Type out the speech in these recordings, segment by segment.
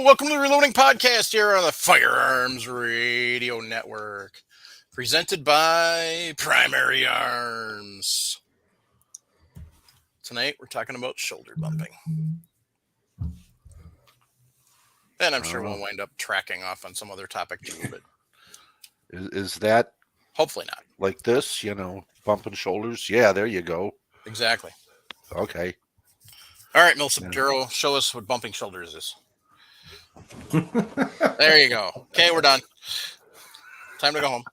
welcome to the Reloading Podcast here on the Firearms Radio Network, presented by Primary Arms. Tonight we're talking about shoulder bumping. And I'm sure we'll wind up tracking off on some other topic too, but Is that hopefully not. like this, bumping shoulders? Yeah, there you go. Exactly. Okay. All right, Milsip Duro, show us what bumping shoulders is. There you go. Okay, we're done. Time to go home.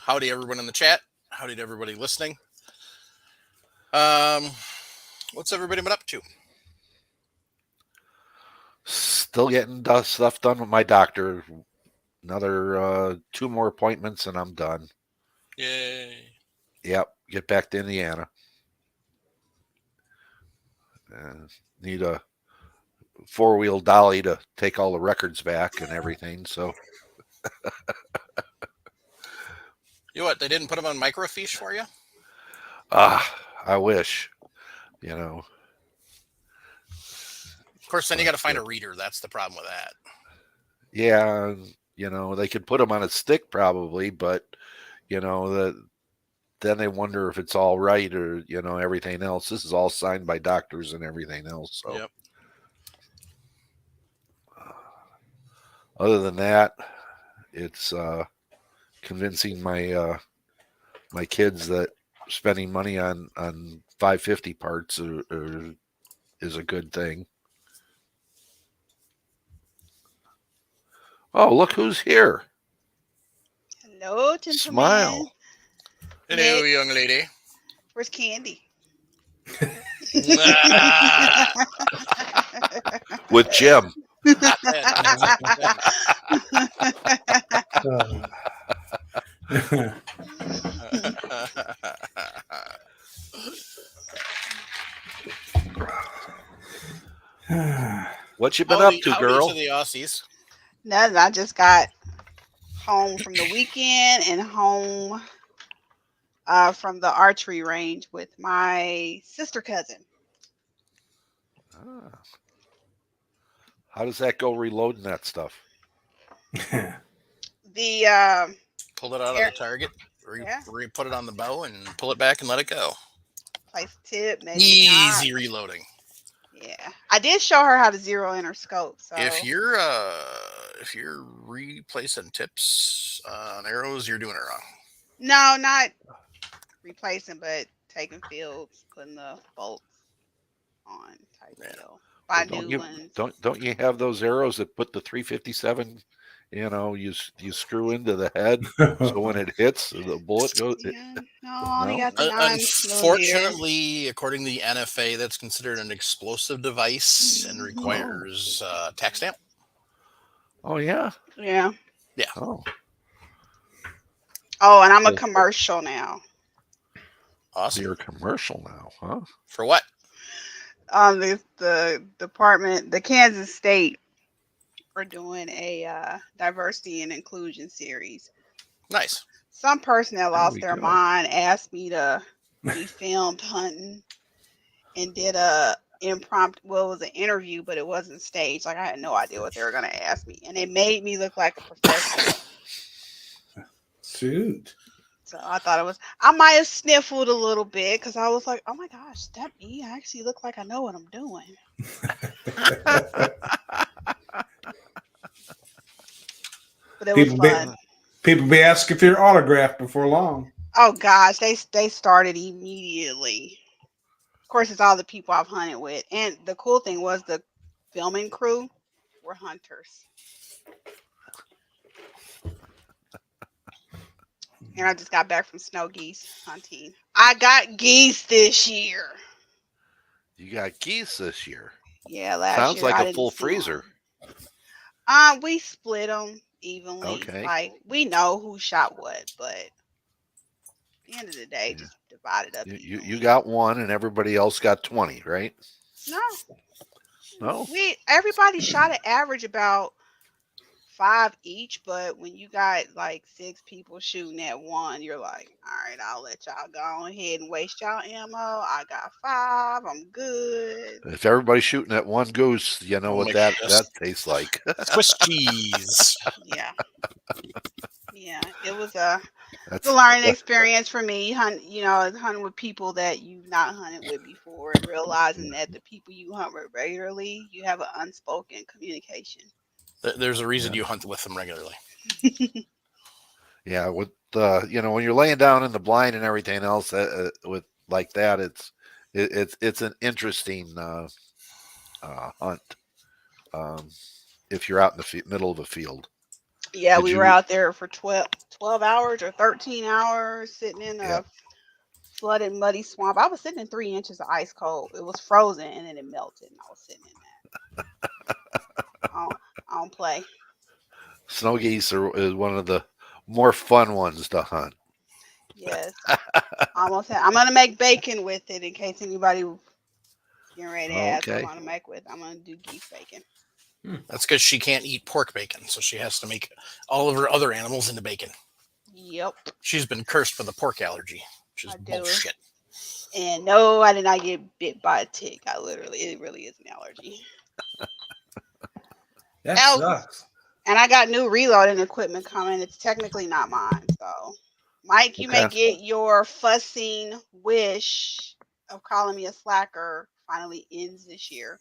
Howdy, everyone in the chat. Howdy to everybody listening. What's everybody been up to? Still getting stuff done with my doctor. Another 2 more appointments and I'm done. Yay. Yep, get back to Indiana. Need a 4-wheel dolly to take all the records back and everything. So, You know what? They didn't put them on microfiche for you? I wish, Of course, then you got to find a reader. That's the problem with that. Yeah, they could put them on a stick probably, but, then they wonder if it's all right or, everything else. This is all signed by doctors and everything else. So. Yep. Other than that, it's convincing my my kids that spending money on 550 parts is a good thing. Oh, look who's here. Hello, gentlemen. Smile. Hello, young lady. Where's Candy? With Jim. What you been up to, girl? To the Aussies. Nothing. I just got home from the weekend and home from the archery range with my sister cousin. How does that go reloading that stuff? The pull it out of the target, put it on the bow and pull it back and let it go. Place tip, maybe easy not. Reloading. Yeah, I did show her how to zero in her scope. So if you're replacing tips on arrows, you're doing it wrong. No, not replacing, but taking fields, putting the bolts on type deal. Buy new ones. Don't you have those arrows that put the 357? You screw into the head, so when it hits, the bullet goes. Yeah, I only got the 9 Unfortunately, according to the NFA, that's considered an explosive device and requires tax stamp. Oh yeah. Yeah. Yeah. Oh, and I'm a commercial now. Awesome. You're a commercial now, huh? For what? The department, the Kansas State, are doing a diversity and inclusion series. Nice. Some person that lost their mind asked me to be filmed hunting and did a impromptu. Well, it was an interview, but it wasn't staged. Like I had no idea what they were going to ask me, and they made me look like a professional. Shoot. So I thought I might have sniffled a little bit because I was like, oh my gosh, is that me? I actually look like I know what I'm doing. But it was fun. People be asking for your autograph before long. Oh gosh, they started immediately. Of course, it's all the people I've hunted with. And the cool thing was the filming crew were hunters. And I just got back from snow geese hunting. I got geese this year. You got geese this year? Yeah, last year. Sounds like a full freezer. We split them evenly. Okay. Like, we know who shot what, but at the end of the day, just divide it up. You got one and everybody else got 20, right? No. Everybody shot an average about 5 each, but when you got like 6 people shooting at one, you're like, all right, I'll let y'all go ahead and waste y'all ammo. I got 5. I'm good. If everybody's shooting at one goose, you know Oh what my that goodness. tastes like. Swiss cheese. Yeah. Yeah. It was a That's learning experience for me. Hunting with people that you've not hunted with before and realizing that the people you hunt with regularly, you have an unspoken communication. There's a reason Yeah. you hunt with them regularly. yeah. With when you're laying down in the blind and everything else, with like that, it's an interesting hunt. If you're out in the middle of a field. Yeah, Did we were you? out there for 12 hours or 13 hours sitting in Yeah. a flooded, muddy swamp. I was sitting in 3 inches of ice cold. It was frozen and then it melted, and I was sitting in that. I don't play. Snow geese is one of the more fun ones to hunt. Yes. I'm going to make bacon with it in case anybody getting ready to ask what I'm Okay. going to make with. I'm going to do geese bacon. That's because she can't eat pork bacon, so she has to make all of her other animals into bacon. Yep. She's been cursed with a pork allergy, which is I do. bullshit. And no, I did not get bit by a tick. It really is an allergy. That Ow. sucks. And I got new reloading equipment coming. It's technically not mine. So, Mike, you may Okay. get your fussing wish of calling me a slacker finally ends this year.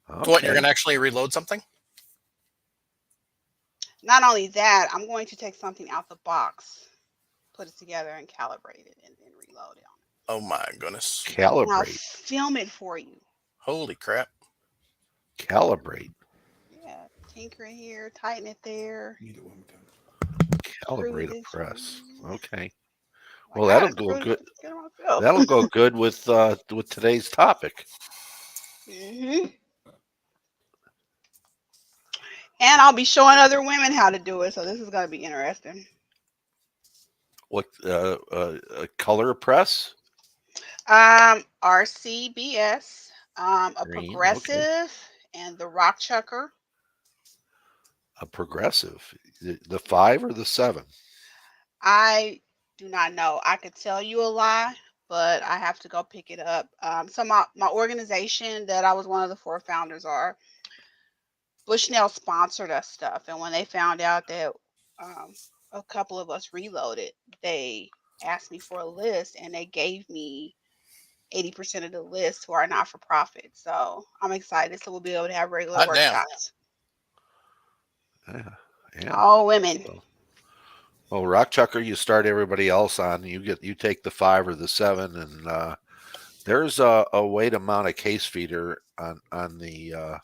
Okay. What, you're going to actually reload something? Not only that, I'm going to take something out the box, put it together, and calibrate it, and then reload it. Oh my goodness. And I'll Calibrate. film it for you. Holy crap. Calibrate. Yeah, tinker it here, tighten it there. Need it one more time. Calibrate a this press. way. Okay. My Well, God, that'll it's go really good. good on film. That'll go good with today's topic. hmm And I'll be showing other women how to do it, so this is going to be interesting. What a color press? RCBS, a Green, progressive, and the rock chucker. A progressive. The 5 or the 7? I do not know. I could tell you a lie, but I have to go pick it up. So my organization that I was one of the 4 founders are, Bushnell sponsored us stuff, and when they found out that a couple of us reloaded, they asked me for a list, and they gave me 80% of the list to our not-for-profit. So I'm excited. So we'll be able to have regular Hot damn. workshops. Yeah. All women. Well, rock chucker, you start everybody else on. You take the 5 or the 7, and there's a way to mount a case feeder on the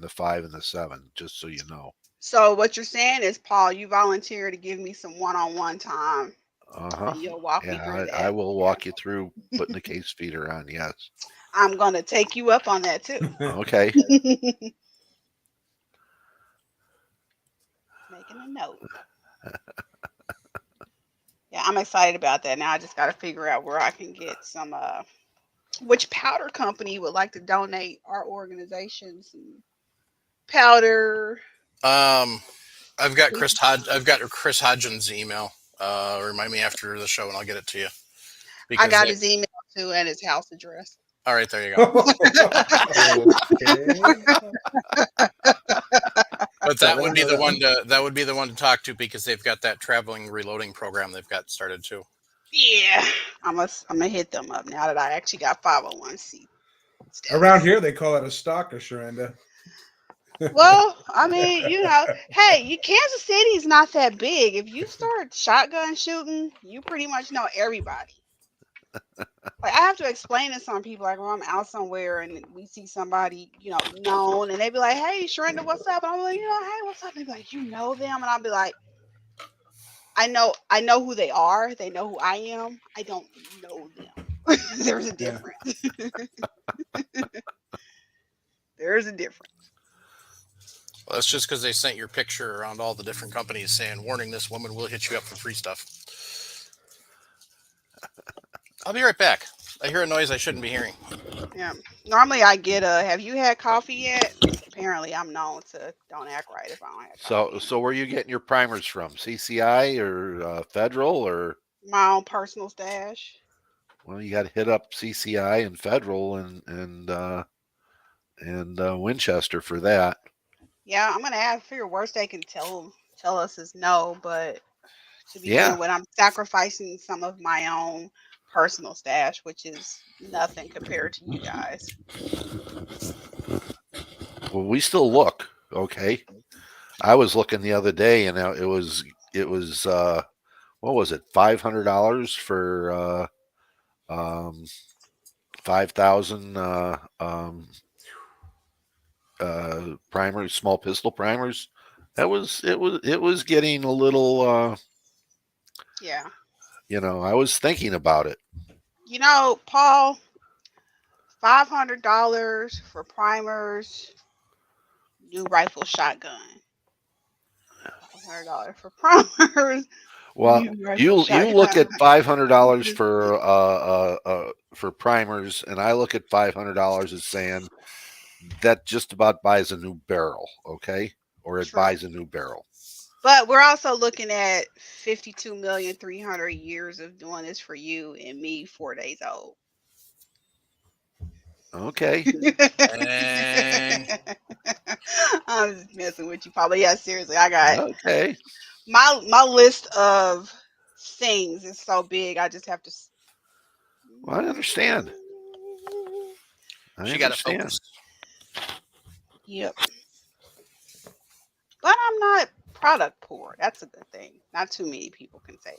5 and the 7, just so you know. So what you're saying is, Paul, you volunteer to give me some one-on-one time. Uh-huh. And you'll walk me through that. I will walk you through putting the case feeder on, yes. I'm going to take you up on that too. Okay. Making a note. Yeah, I'm excited about that. Now I just got to figure out where I can get some, which powder company would like to donate our organization some powder. I've got Chris Hodgins' email. Remind me after the show and I'll get it to you. I got his email too and his house address. All right, there you go. But that would be the one to talk to, because they've got that traveling reloading program they've got started too. Yeah, I'm gonna hit them up now that I actually got 501c. Around here, they call it a stalker, Sharenda. Well, I mean, hey, Kansas City is not that big. If you start shotgun shooting, you pretty much know everybody. Like, I have to explain to some people, like, when I'm out somewhere and we see somebody, known, and they be like, "Hey, Sharenda, what's up?" And I'm like, "Hey, what's up?" And they be like, "You know them?" And I'll be like, I know who they are. They know who I am. I don't know them. There's a difference. There's a difference. Well, that's just because they sent your picture around all the different companies saying, "Warning, this woman will hit you up for free stuff." I'll be right back. I hear a noise I shouldn't be hearing. Yeah. Normally I get have you had coffee yet? apparently I'm known to don't act right if I don't have So, coffee. so where are you getting your primers from? CCI or Federal or? My own personal stash. Well, you got to hit up CCI and Federal and Winchester for that. Yeah, I'm gonna ask. Figure worst they can tell us is no, but to Yeah. begin with, I'm sacrificing some of my own personal stash, which is nothing compared to you guys. Well, we still look okay. I was looking the other day, and it was what was it, $500 for 5,000 primers, small pistol primers. It was getting a little. Yeah. I was thinking about it. Paul, $500 for primers, new rifle shotgun. $500 for primers, Well, new rifle you look shotgun. at $500 for primers, and I look at $500 as saying that just about buys a new barrel, okay, or it True. buys a new barrel. But we're also looking at 52,300,000 years of doing this for you and me 4 days old. Okay. Dang. I'm just messing with you, Paul. But yeah, seriously, I got Okay. my list of things is so big. I just have to. Well, I understand. She got to focus. Yep. But I'm not product poor. That's a good thing. Not too many people can say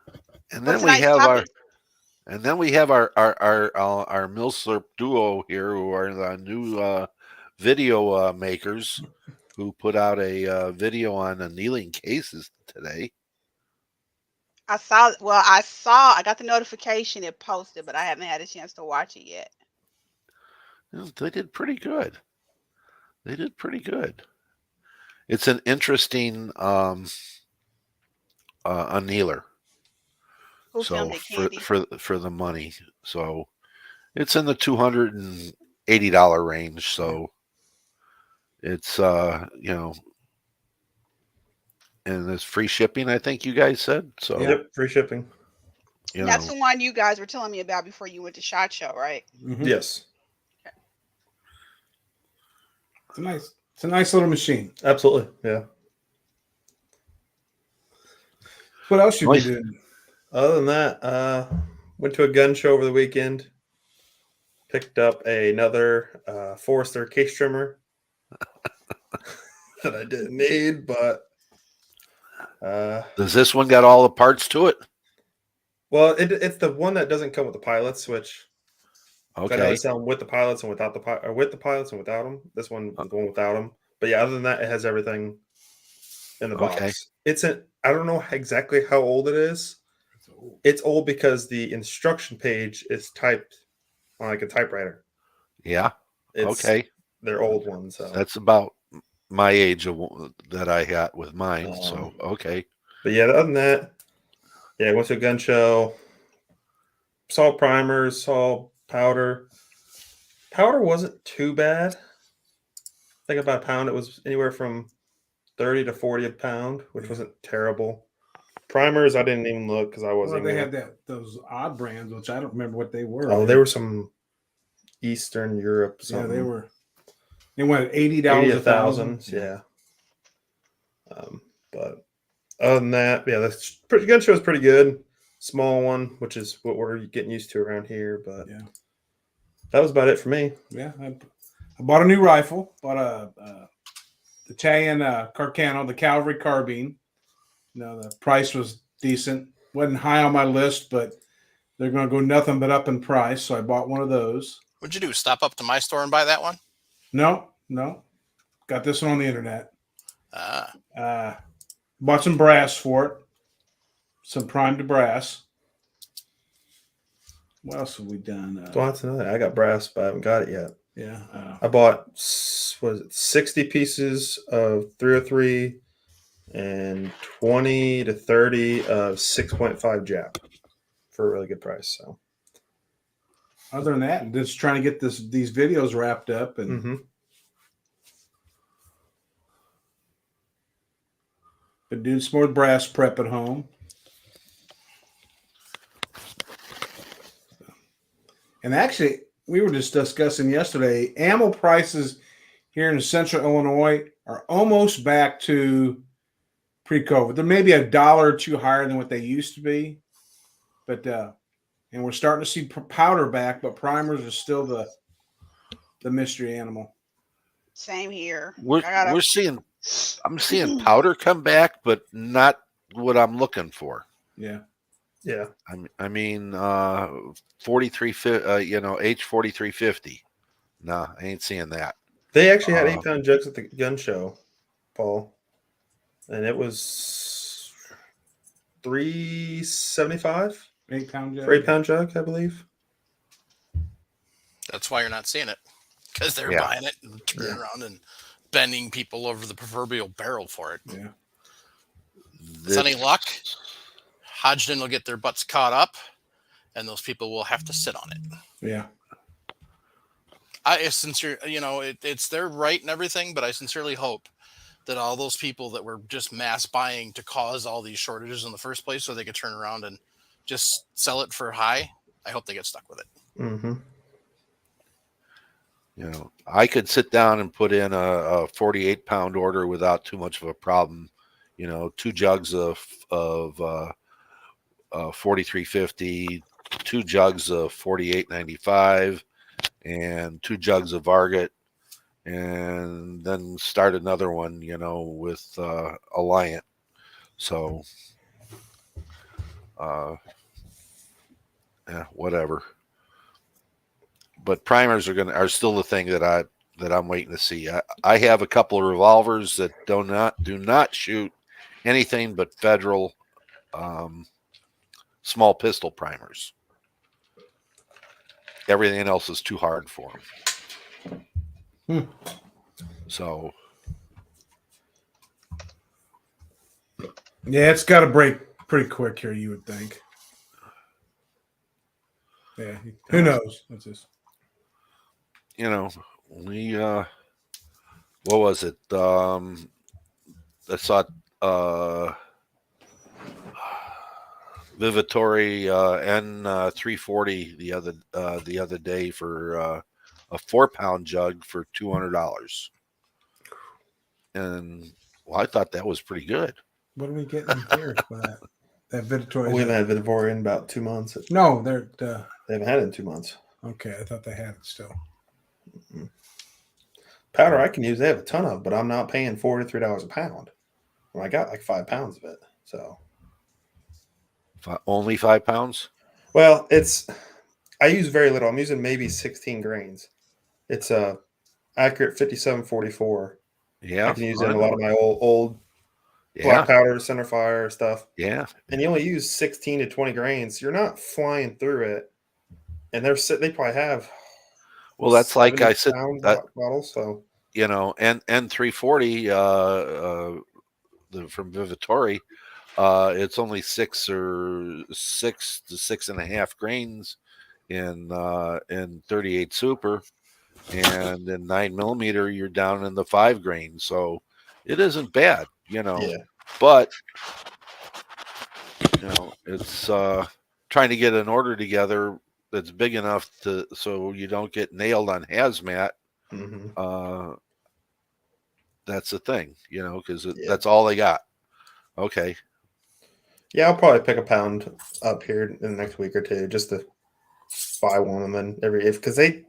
that. And Well, then we tonight's have topic. our Milsurp duo here, who are the new video makers, who put out a video on annealing cases today. I got the notification it posted, but I haven't had a chance to watch it yet. They did pretty good. It's an interesting annealer. Who So filmed it, Candy? for the money, so it's in the $280 range. So it's and it's free shipping. I think you guys said so. Yep, free shipping. That's the one you guys were telling me about before you went to SHOT Show, right? Mm-hmm. Yes. Okay. It's a nice little machine. Absolutely. Yeah. What else you be doing? Other than that, went to a gun show over the weekend. Picked up another Forester case trimmer that I didn't need, but does this one got all the parts to it? Well, it's the one that doesn't come with the pilots, which okay. I know they sell them with the pilots and without or with the pilots and without them. This one is the one without them. But yeah, other than that, it has everything in the box. I don't know exactly how old it is. It's old because the instruction page is typed on like a typewriter. Yeah. They're old ones. So. That's about my age that I got with mine. So okay. But yeah, other than that, yeah, went to a gun show. Saw primers, saw powder. Powder wasn't too bad. I think about a pound. It was anywhere from 30 to 40 a pound, which wasn't terrible. Primers, I didn't even look because I wasn't. Well, they had those odd brands, which I don't remember what they were. Oh, they were some Eastern Europe. Something. Yeah, they were. They went $80 $80,000. Yeah. But other than that, yeah, the gun show is pretty good. Small one, which is what we're getting used to around here. But yeah, that was about it for me. Yeah, I bought a new rifle. Bought a Italian Carcano, the cavalry carbine. The price was decent. Wasn't high on my list, but they're going to go nothing but up in price. So I bought one of those. What'd you do? Stop up to my store and buy that one? No. Got this one on the internet. Ah. Bought some brass for it. Some primed brass. What else have we done? Well, that's another. I got brass, but I haven't got it yet. Yeah. I bought 60 pieces of 303 and 20 to 30 of 6.5 jab for a really good price. So other than that, just trying to get these videos wrapped up and but doing some more brass prep at home. And actually, we were just discussing yesterday, ammo prices here in central Illinois are almost back to pre-COVID. They're maybe $1 or $2 higher than what they used to be. But and we're starting to see powder back, but primers are still the mystery animal. Same here. I'm seeing powder come back, but not what I'm looking for. Yeah. Yeah. I mean, 43, H4350. No, I ain't seeing that. They actually had 8-pound jugs at the gun show, Paul, and it was $375. 8-pound jug. For 8-pound jug, I believe. That's why you're not seeing it, because they're buying it and turning around and bending people over the proverbial barrel for it. Yeah. With any luck, Hodgdon will get their butts caught up, and those people will have to sit on it. Yeah. It's their right and everything, but I sincerely hope that all those people that were just mass buying to cause all these shortages in the first place so they could turn around and just sell it for high, I hope they get stuck with it. Mm-hmm. I could sit down and put in a 48-pound order without too much of a problem. 2 jugs of 4350, 2 jugs of 4895, and 2 jugs of Varget, and then start another one, with Alliant. So, whatever. But primers are still the thing that I'm waiting to see. I have a couple of revolvers that do not shoot anything but federal small pistol primers. Everything else is too hard for them. So, yeah, it's got to break pretty quick here, you would think. Yeah, who knows? That's just. We what was it? I saw Vivitori N340 the other day for a 4-pound jug for $200, and I thought that was pretty good. What are we getting here for that? That Vivitori. We haven't had Vivitori in about 2 months. No, they haven't had it in 2 months. Okay, I thought they had it still. Mm-hmm. Powder I can use, they have a ton of, but I'm not paying $43 a pound. Well, I got like 5 pounds of it. So only 5 pounds? Well, I use very little. I'm using maybe 16 grains. It's a accurate 5744. Yeah. I can use it in a lot of my old black powder, center fire stuff. Yeah. And you only use 16 to 20 grains. You're not flying through it. And they probably have. Well, that's like I said, bottles. So and N340 from Vivitori, it's only 6 to 6.5 grains in 38 Super, and in 9mm you're down in the 5 grains. So it isn't bad, But it's trying to get an order together that's big enough so you don't get nailed on hazmat. Mm-hmm. That's the thing, because that's all they got. Okay. Yeah, I'll probably pick a pound up here in the next week or two just to buy one, and then because they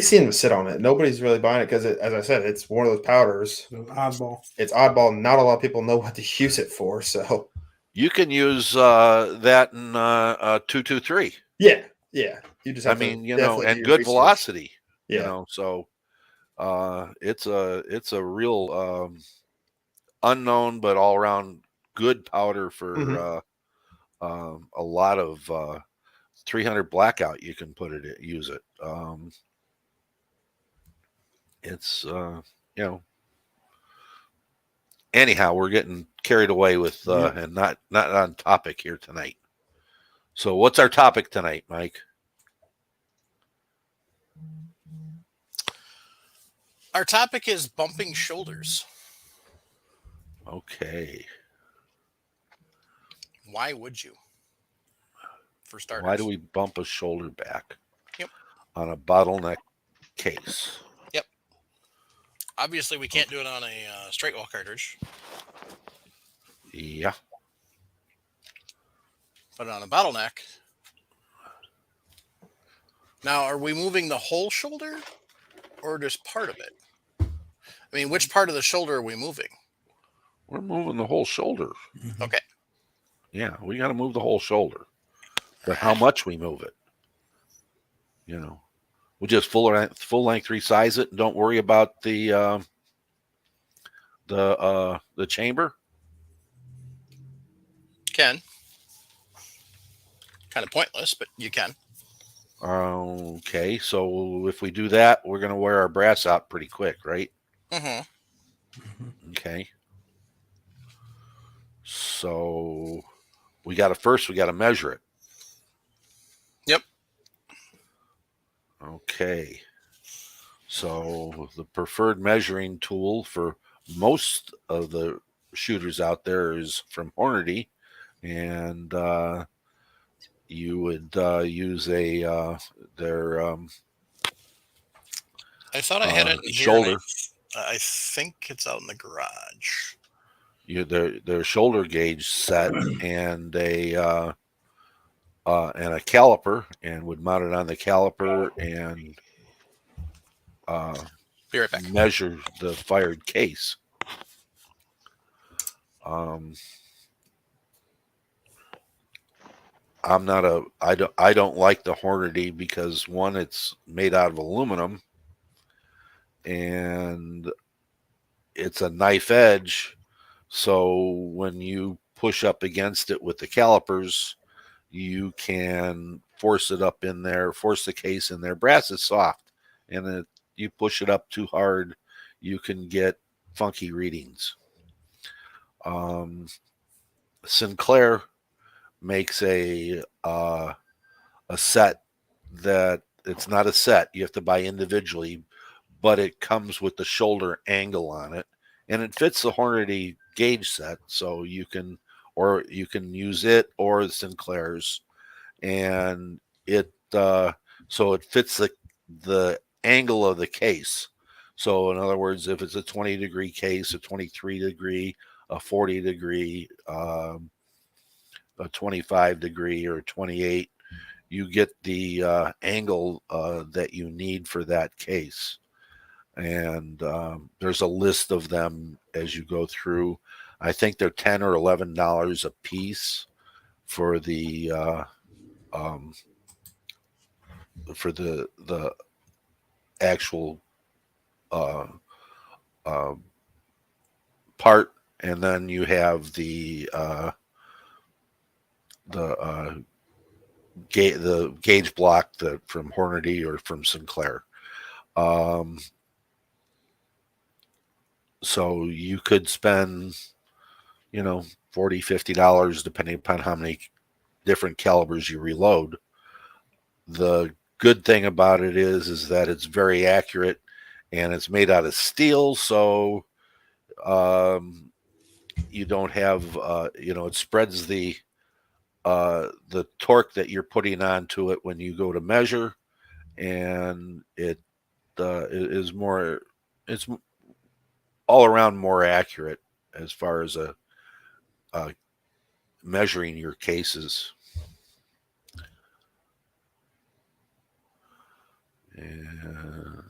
seem to sit on it. Nobody's really buying it because, as I said, it's one of those powders. Oddball. It's oddball. Not a lot of people know what to use it for. So you can use that in 223. Yeah. You just have and good velocity. So it's a real unknown but all around good powder for a lot of 300 blackout. You can use it. It's anyhow, we're getting carried away with and not on topic here tonight. So what's our topic tonight, Mike? Our topic is bumping shoulders. Okay. Why would you? For starters. Why do we bump a shoulder back? Yep. On a bottleneck case? Yep. Obviously, we can't do it on a straight wall cartridge. Yeah. But on a bottleneck. Now, are we moving the whole shoulder or just part of it? I mean, which part of the shoulder are we moving? We're moving the whole shoulder. Okay. Yeah, we got to move the whole shoulder. But how much we move it? We just full length resize it and don't worry about the chamber. Can. Kind of pointless, but you can. Okay, so if we do that, we're going to wear our brass out pretty quick, right? Mm-hmm. Okay. So we got to measure it. Yep. Okay. So the preferred measuring tool for most of the shooters out there is from Hornady, and you would use their I thought I had it in shoulder. here. I think it's out in the garage. Their shoulder gauge set and a caliper, and would mount it on the caliper and Be right back. measure the fired case. I don't like the Hornady because, one, it's made out of aluminum and it's a knife edge. So when you push up against it with the calipers, you can force it up in there, force the case in there. Brass is soft, and if you push it up too hard, you can get funky readings. Sinclair makes a set that it's not a set. You have to buy individually, but it comes with the shoulder angle on it, and it fits the Hornady gauge set. So you can use it or the Sinclair's, and it so it fits the angle of the case. So in other words, if it's a 20-degree case, a 23-degree, a 40-degree, a 25-degree, or 28, you get the angle that you need for that case. And there's a list of them as you go through. I think they're $10 or $11 a piece for the actual part, and then you have the gauge block that from Hornady or from Sinclair. So you could spend, $40, $50 depending upon how many different calibers you reload. The good thing about it is that it's very accurate, and it's made out of steel, so you don't have it spreads the torque that you're putting onto it when you go to measure, and it is more, it's all around more accurate as far as measuring your cases. And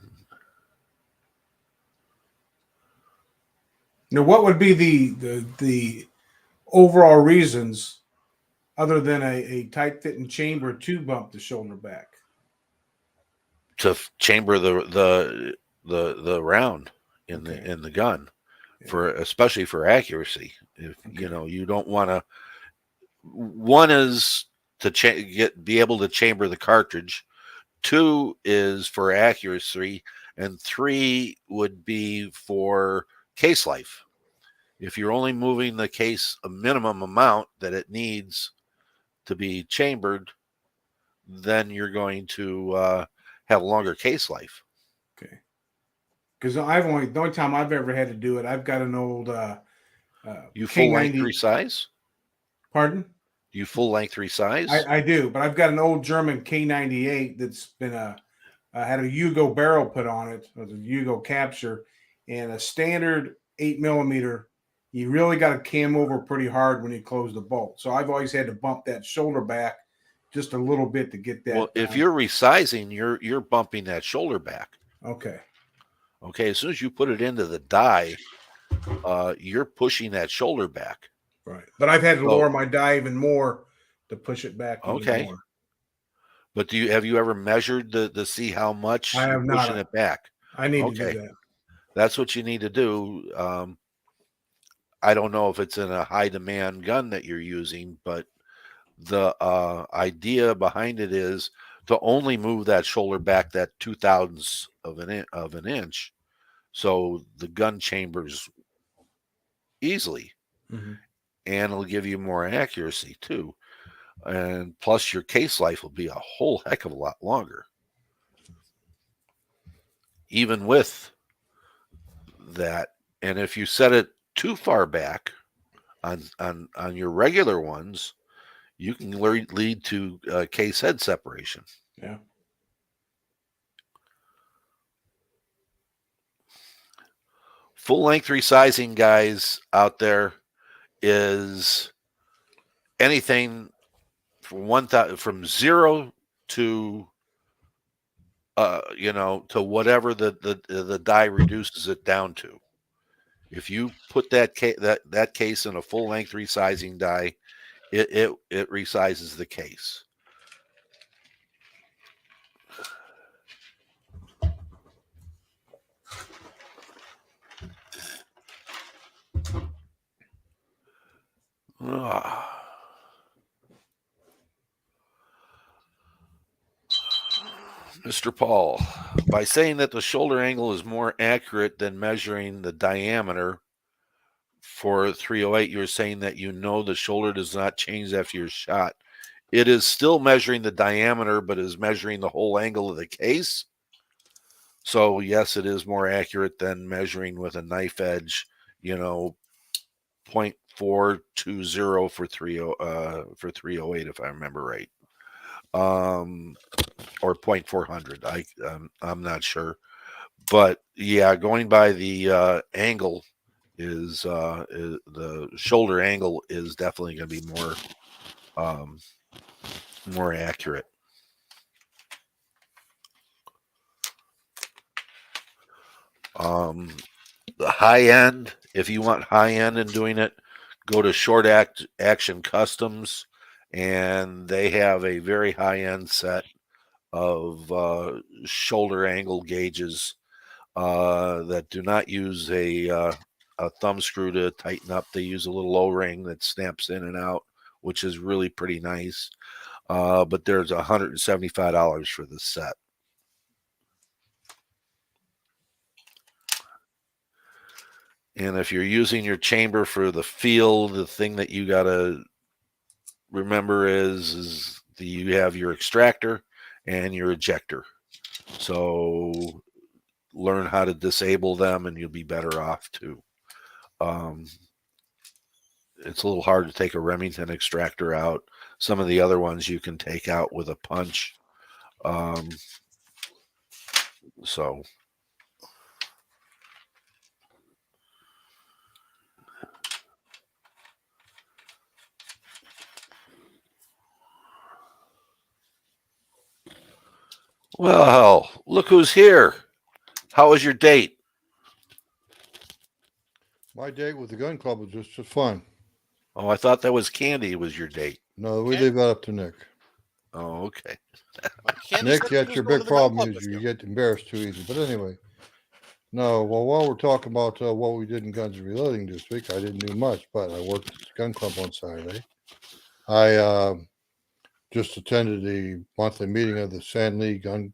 now, what would be the overall reasons, other than a tight fitting chamber, to bump the shoulder back? to chamber the round in the gun, especially for accuracy. If you don't want to. One is to be able to chamber the cartridge. Two is for accuracy, and three would be for case life. If you're only moving the case a minimum amount that it needs to be chambered, then you're going to have longer case life. Okay. because the only time I've ever had to do it, I've got an old You full length K90. resize? Pardon? You full length resize? I do, but I've got an old German K98 that's been had a Yugo barrel put on it, or the Yugo capture, and a standard 8mm. You really got to cam over pretty hard when you close the bolt. So I've always had to bump that shoulder back just a little bit to get that. Well, if you're resizing, you're bumping that shoulder back. Okay. Okay, as soon as you put it into the die, you're pushing that shoulder back. Right, but I've had to lower my die even more to push it back. Okay. More. But have you ever measured to see how much I have you're pushing it back? I need to do that. That's what you need to do. I don't know if it's in a high demand gun that you're using, but the idea behind it is to only move that shoulder back that 0.02 of an inch, so the gun chambers easily, and it'll give you more accuracy too. And plus, your case life will be a whole heck of a lot longer, even with that. And if you set it too far back on your regular ones, you can lead to case head separation. Yeah. Full length resizing, guys, out there is anything from 0 to to whatever the die reduces it down to. If you put that case in a full length resizing die, it resizes the case. Mr. Paul, by saying that the shoulder angle is more accurate than measuring the diameter for 308, you're saying that the shoulder does not change after your shot. It is still measuring the diameter, but is measuring the whole angle of the case. So yes, it is more accurate than measuring with a knife edge, 0.420 for 308, if I remember right. Or 0.400. I'm not sure, but yeah, going by the angle is the shoulder angle is definitely going to be more accurate. The high end, if you want high end in doing it, go to Short Action Customs, and they have a very high end set of shoulder angle gauges that do not use a thumb screw to tighten up. They use a little O-ring that snaps in and out, which is really pretty nice. But there's $175 for the set. And if you're using your chamber for the feel, the thing that you got to remember is you have your extractor and your ejector. So learn how to disable them and you'll be better off too. It's a little hard to take a Remington extractor out. Some of the other ones you can take out with a punch. Well, look who's here. How was your date? My date with the gun club was just fun. Oh, I thought that was Candy was your date. No, we leave that up to Nick. Oh, okay. Nick, that's your big problem is you get embarrassed too easy. But anyway, no, well, while we're talking about what we did in Guns and Reloading this week, I didn't do much, but I worked at the gun club on Saturday. I just attended the monthly meeting of the San Lee Gun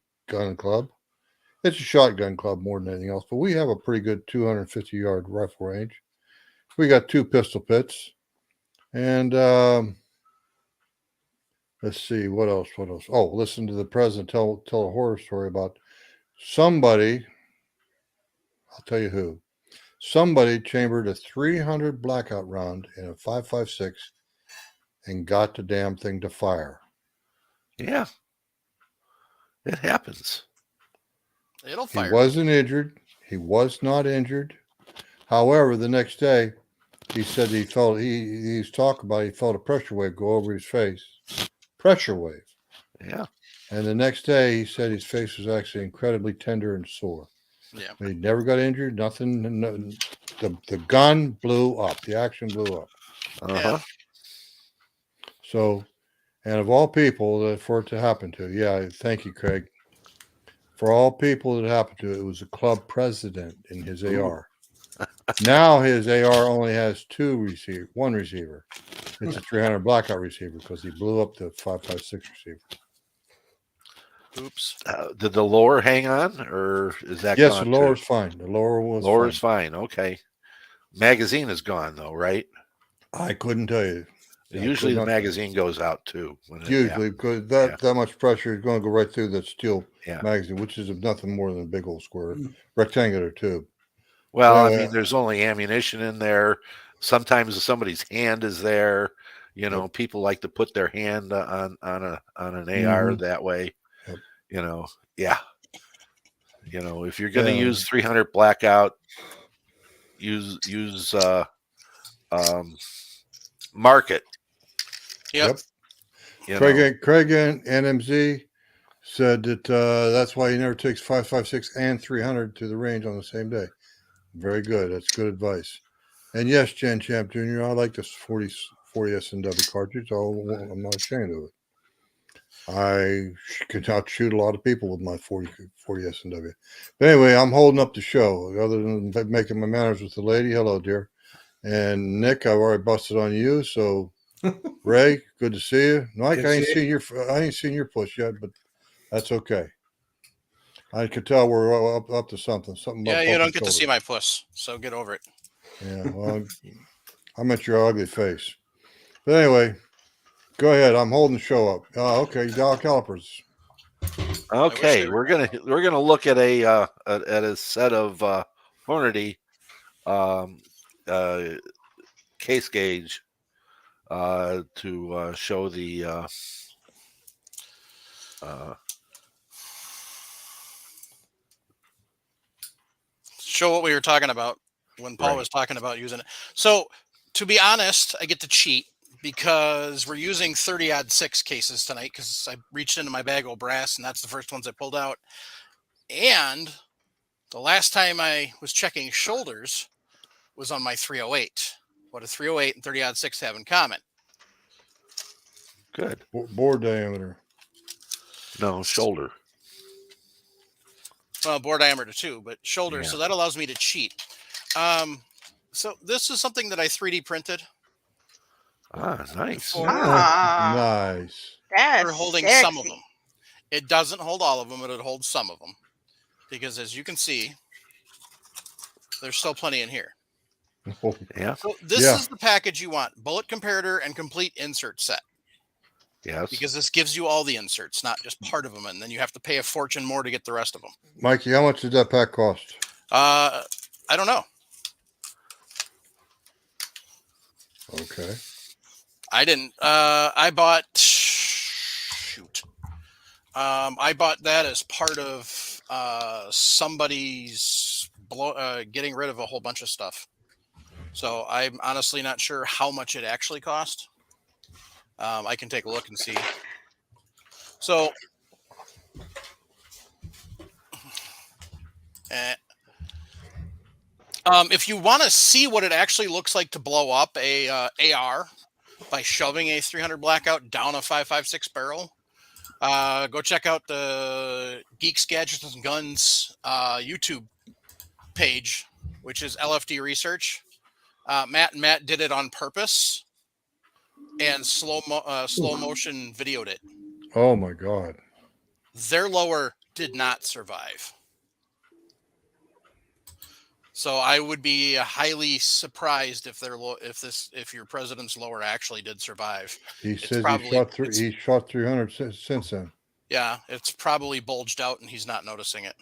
Club. It's a shotgun club more than anything else, but we have a pretty good 250-yard rifle range. We got 2 pistol pits, and let's see what else. Oh, listen to the president tell a horror story about somebody I'll tell you who. Somebody chambered a 300 blackout round in a 5.56 and got the damn thing to fire. Yeah. It happens. It'll He fire. wasn't injured. He was not injured. However, the next day, he said he felt he's talking about he felt a pressure wave go over his face. Pressure wave. Yeah. And the next day, he said his face was actually incredibly tender and sore. Yeah. He never got injured. Nothing. No, the gun blew up. The action blew up. Uh-huh. So, and of all people for it to happen to, yeah, thank you, Craig. For all people that happened to, it was a club president in his AR. Now his AR only has one receiver. It's a 300 blackout receiver because he blew up the 5.56 receiver. Oops. Did the lower hang on, or is that Yes, gone the lower's too? fine. The lower was Lower's fine. fine. Okay. Magazine is gone though, right? I couldn't tell you. Usually the magazine goes out too. When it Usually, because that much pressure is going to go right through that steel magazine, which is nothing more than a big old square rectangular tube. Well, anyway, I mean, there's only ammunition in there. Sometimes somebody's hand is there. You know, people like to put their hand on an AR that way. Yep. You know, yeah. You know, if you're going to use 300 blackout, use market. Yep. Craig and NMZ said that that's why he never takes 5.56 and 300 to the range on the same day. Very good. That's good advice. And yes, Jan Champ Jr., I like this 40 S&W cartridge. I'm not ashamed of it. I can outshoot a lot of people with my 40 S&W. But anyway, I'm holding up the show. Other than making my manners with the lady, hello, dear. And Nick, I've already busted on you. So, Ray, good to see you. Mike, I ain't seen your push yet, but that's okay. I could tell we're up to something. Yeah, you don't get to see my puss, so get over it. Yeah, well, I meant your ugly face. But anyway, go ahead. I'm holding the show up. Okay, dial calipers. Okay, we're gonna look at a set of Hornady case gauge to show the show what we were talking about when Paul was talking about using it. So, to be honest, I get to cheat because we're using 30-06 cases tonight because I reached into my bag of brass and that's the first ones I pulled out. And the last time I was checking shoulders was on my 308. What a 308 and 30-06 have in common? Good. Bore diameter. No, shoulder. Well, bore diameter too, but shoulder. Yeah. So that allows me to cheat. So this is something that I 3D printed. Nice. Nice. That's holding sexy. Some of them. It doesn't hold all of them, but it holds some of them. Because as you can see, there's still plenty in here. Yeah. So this is the package you want. Bullet comparator and complete insert set. Yes. Because this gives you all the inserts, not just part of them. And then you have to pay a fortune more to get the rest of them. Mikey, how much did that pack cost? I don't know. Okay. I didn't. I bought. I bought that as part of somebody's getting rid of a whole bunch of stuff. So I'm honestly not sure how much it actually cost. I can take a look and see. So, if you want to see what it actually looks like to blow up a AR by shoving a 300 blackout down a 5.56 barrel, go check out the Geeks, Gadgets, and Guns YouTube page, which is LFD Research. Matt did it on purpose and slow motion videoed it. Oh my God. Their lower did not survive. So I would be highly surprised if your president's lower actually did survive. He says he shot 300 since then. Yeah, it's probably bulged out and he's not noticing it.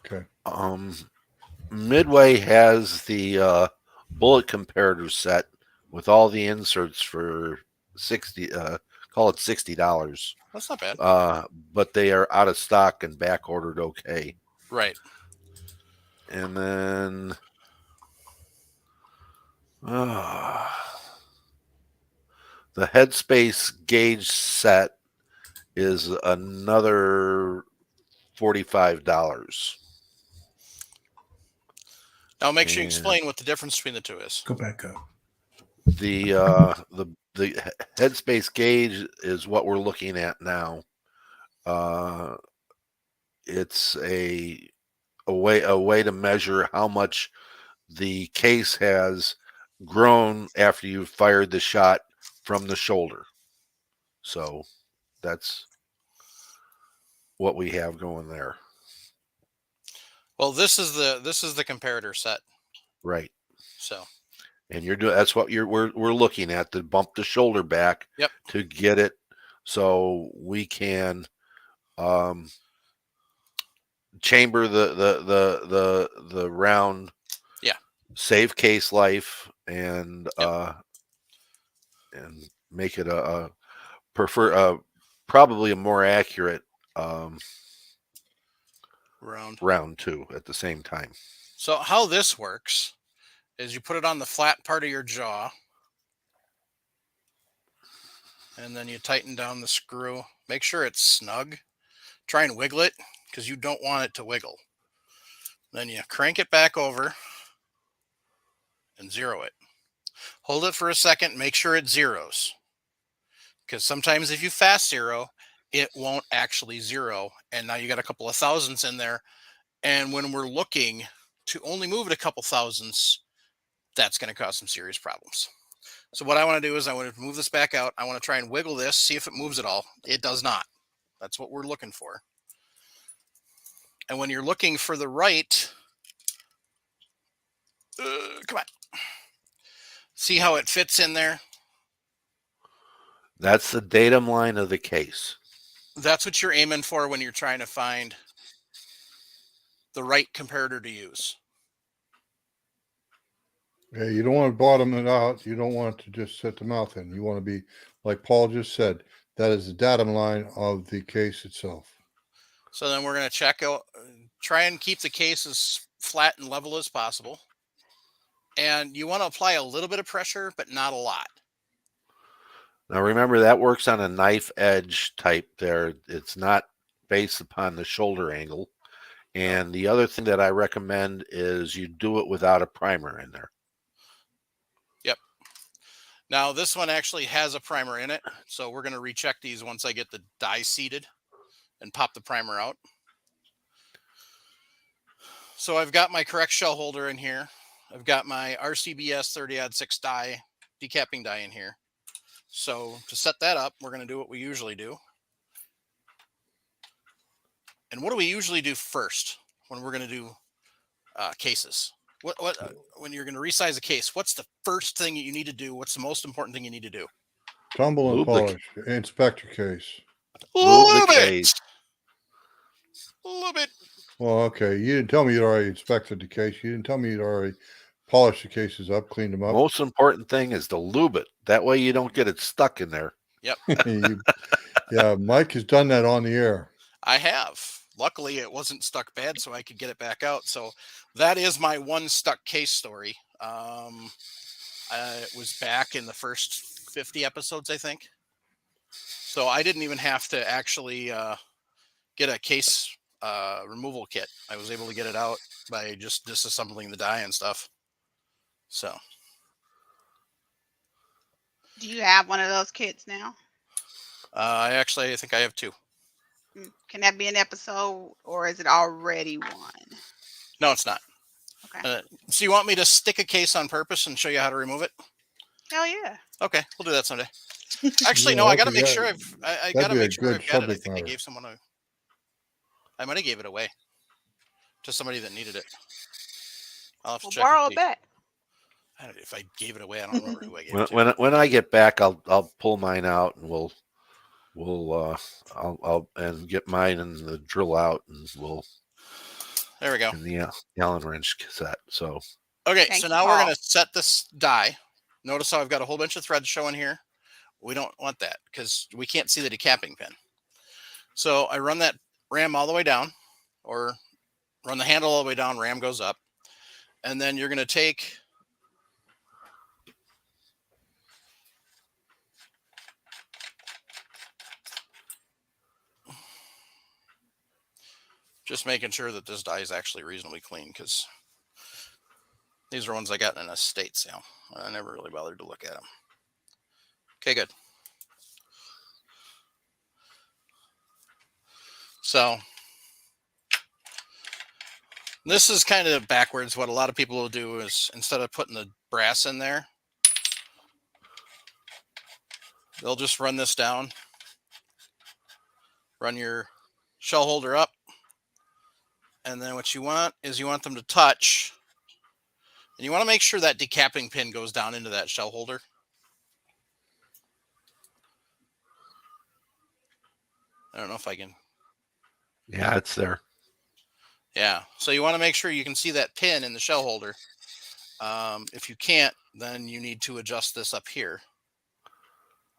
Okay. Midway has the bullet comparator set with all the inserts for 60. Call it $60. That's not bad. But they are out of stock and back ordered. Okay, Right. and then the headspace gauge set is another $45. Now make sure you And explain what the difference between the two is. Go back up. The headspace gauge is what we're looking at now. It's a way to measure how much the case has grown after you've fired the shot from the shoulder. So that's what we have going there. Well, this is the comparator set. Right. So. And that's what we're looking at, to bump the shoulder back. Yep. To get it so we can chamber the round. Yeah. Save case life and make it a probably a more accurate round too at the same time. So how this works is you put it on the flat part of your jaw, and then you tighten down the screw. Make sure it's snug. Try and wiggle it, because you don't want it to wiggle. Then you crank it back over and zero it. Hold it for a second, make sure it zeros. Because sometimes if you fast zero, it won't actually zero. And now you got a couple of thousandths in there. And when we're looking to only move it a couple thousandths, that's going to cause some serious problems. So what I want to do is I want to move this back out. I want to try and wiggle this, see if it moves at all. It does not. That's what we're looking for. And when you're looking for the right, come on. See how it fits in there? That's the datum line of the case. That's what you're aiming for when you're trying to find the right comparator to use. Yeah, you don't want to bottom it out. You don't want to just set the mouth in. You want to be, like Paul just said, that is the datum line of the case itself. So then we're going to check out, try and keep the case as flat and level as possible. And you want to apply a little bit of pressure, but not a lot. Now remember, that works on a knife edge type there. It's not based upon the shoulder angle. And the other thing that I recommend is you do it without a primer in there. Yep. Now this one actually has a primer in it. So we're going to recheck these once I get the die seated and pop the primer out. So I've got my correct shell holder in here. I've got my RCBS 30-06 die, decapping die in here. So to set that up, we're going to do what we usually do. And what do we usually do first when we're going to do cases? When you're going to resize a case, what's the first thing you need to do? What's the most important thing you need to do? Tumble and polish. Inspect your case. A little bit. A little bit. Well, okay. You didn't tell me you'd already inspected the case. You didn't tell me you'd already polished the cases up, cleaned them up. Most important thing is to lube it. That way you don't get it stuck in there. Yep. Yeah, Mike has done that on the air. I have. Luckily, it wasn't stuck bad, so I could get it back out. So that is my one stuck case story. It was back in the first 50 episodes, I think. So I didn't even have to actually get a case removal kit. I was able to get it out by just disassembling the die and stuff. So. Do you have one of those kits now? I think I have two. Can that be an episode, or is it already one? No, it's not. Okay. So you want me to stick a case on purpose and show you how to remove it? Hell yeah. Okay, we'll do that someday. Actually, no, I got to make sure I got to make sure I've got it. I think I gave someone I might have gave it away to somebody that needed it. I'll have to check. Borrow it back. I don't know if I gave it away. I don't remember who I gave it to. When I get back, I'll pull mine out and I'll and get mine and the drill out, and we'll There we go. in the Allen wrench set. So okay, Thank so you, now we're Paul. going to set this die. Notice how I've got a whole bunch of threads showing here. We don't want that because we can't see the decapping pin. So I run that ram all the way down, or run the handle all the way down, ram goes up. And then you're going to take just making sure that this die is actually reasonably clean, because these are ones I got in an estate sale. I never really bothered to look at them. Okay, good. So this is kind of backwards. What a lot of people will do is, instead of putting the brass in there, they'll just run this down, run your shell holder up, and then what you want is you want them to touch, and you want to make sure that decapping pin goes down into that shell holder. I don't know if I can. yeah, it's there. Yeah, so you want to make sure you can see that pin in the shell holder. If you can't, then you need to adjust this up here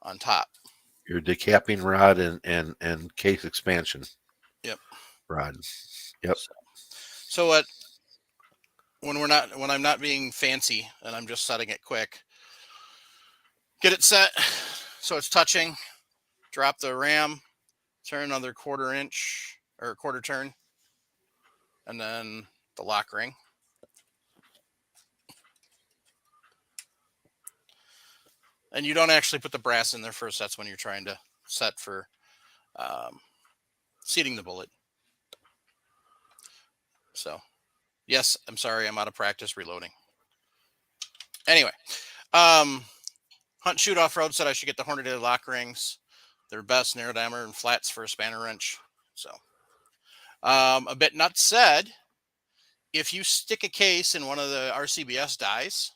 on top. Your decapping rod and case expansion. Yep. Rod. Yep. So what? When I'm not being fancy and I'm just setting it quick, get it set so it's touching. Drop the ram, turn another quarter inch or quarter turn, and then the lock ring. And you don't actually put the brass in there first. That's when you're trying to set for seating the bullet. So, yes, I'm sorry, I'm out of practice reloading. Anyway, Hunt Shoot Off-Road said I should get the Hornady lock rings. They're best narrow diameter and flats for a spanner wrench. So, a bit nuts said, if you stick a case in one of the RCBS dies,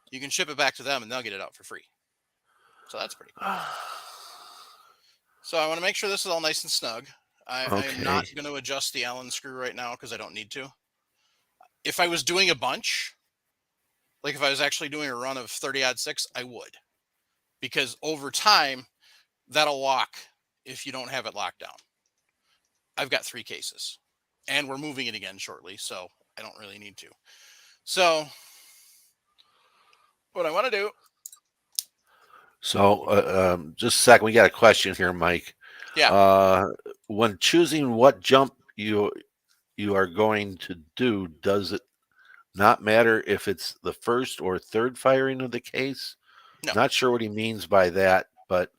you can ship it back to them and they'll get it out for free. So that's pretty cool. So I want to make sure this is all nice and snug. I am not going to adjust the Allen screw right now because I don't need to. If I was doing a bunch, like if I was actually doing a run of 30-06, I would. Because over time, that'll lock if you don't have it locked down. I've got 3 cases. And we're moving it again shortly, so I don't really need to. So what I want to do. So just a second, we got a question here, Mike. Yeah. When choosing what jump you are going to do, does it not matter if it's the first or third firing of the case? No. Not sure what he means by that, but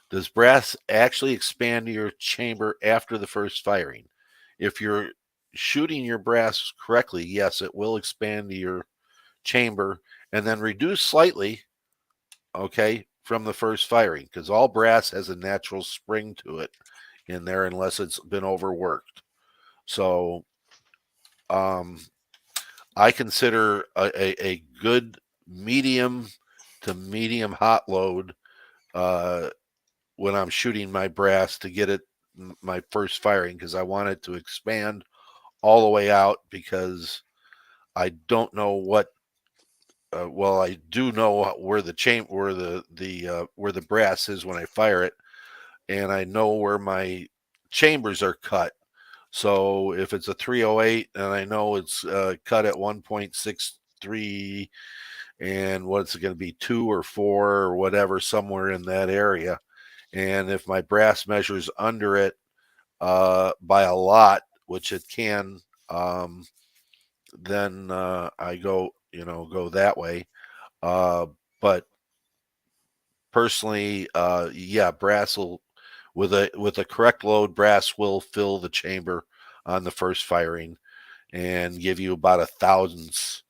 does brass actually expand your chamber after the first firing? If you're shooting your brass correctly, yes, it will expand your chamber and then reduce slightly, okay, from the first firing, because all brass has a natural spring to it in there unless it's been overworked. So I consider a good medium to medium hot load when I'm shooting my brass to get it my first firing, because I want it to expand all the way out, because I don't know what well, I do know where the where the brass is when I fire it, and I know where my chambers are cut. So if it's a 308 and I know it's cut at 1.63, and what's it going to be, 2 or 4 or whatever, somewhere in that area, and if my brass measures under it by a lot, which it can, then I go that way. But personally, yeah, brass will, with a correct load, brass will fill the chamber on the first firing and give you about a thousandths,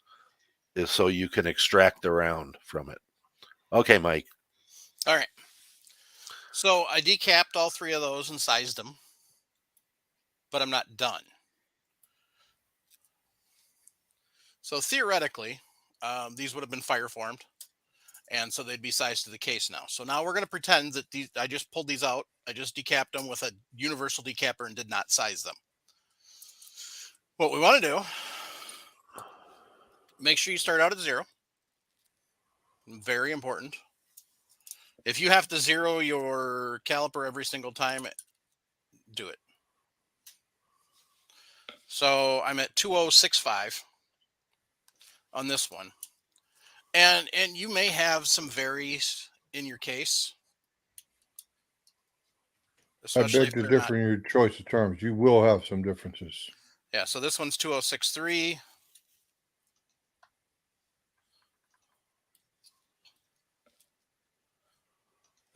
so you can extract the round from it. Okay, Mike. All right. So I decapped all 3 of those and sized them, but I'm not done. So theoretically, these would have been fire formed, and so they'd be sized to the case now. So now we're going to pretend that I just pulled these out. I just decapped them with a universal decapper and did not size them. What we want to do, make sure you start out at 0. Very important. If you have to zero your caliper every single time, do it. So I'm at 2065 on this one. And you may have some varies in your case. I Especially beg if to they're differ not. in your choice of terms. You will have some differences. Yeah, so this one's 2063.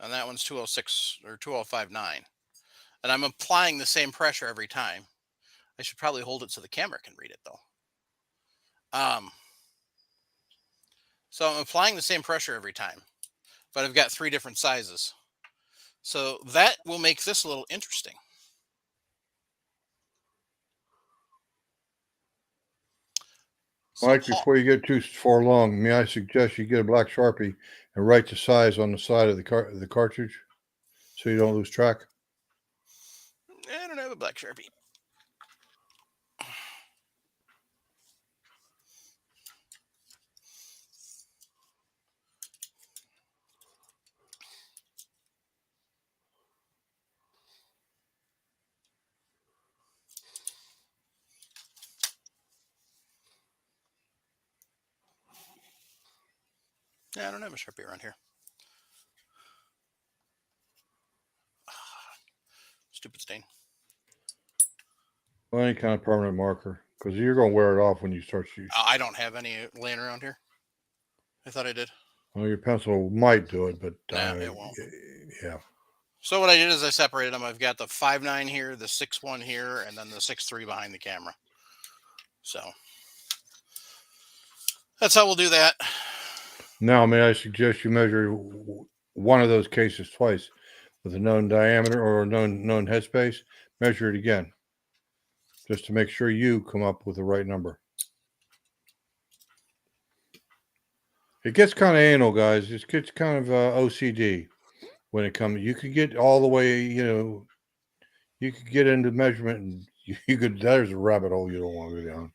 And that one's 206 or 2059. And I'm applying the same pressure every time. I should probably hold it so the camera can read it though. So I'm applying the same pressure every time, but I've got 3 different sizes. So that will make this a little interesting. Mike, before you get too far along, may I suggest you get a black Sharpie and write the size on the side of the cartridge so you don't lose track? I don't have a black Sharpie. Yeah, I don't have a Sharpie around here. Stupid stain. Well, any kind of permanent marker, because you're going to wear it off when you start shooting. I don't have any laying around here. I thought I did. Well, your pencil might do it, but No, it won't. Yeah. So what I did is I separated them. I've got the 5.9 here, the 6.1 here, and then the 6.3 behind the camera. So that's how we'll do that. Now, may I suggest you measure one of those cases twice with a known diameter or a known headspace? Measure it again, just to make sure you come up with the right number. It gets kind of anal, guys. It gets kind of OCD when it comes. You could get all the way, you could get into measurement, and you could. There's a rabbit hole you don't want to go down.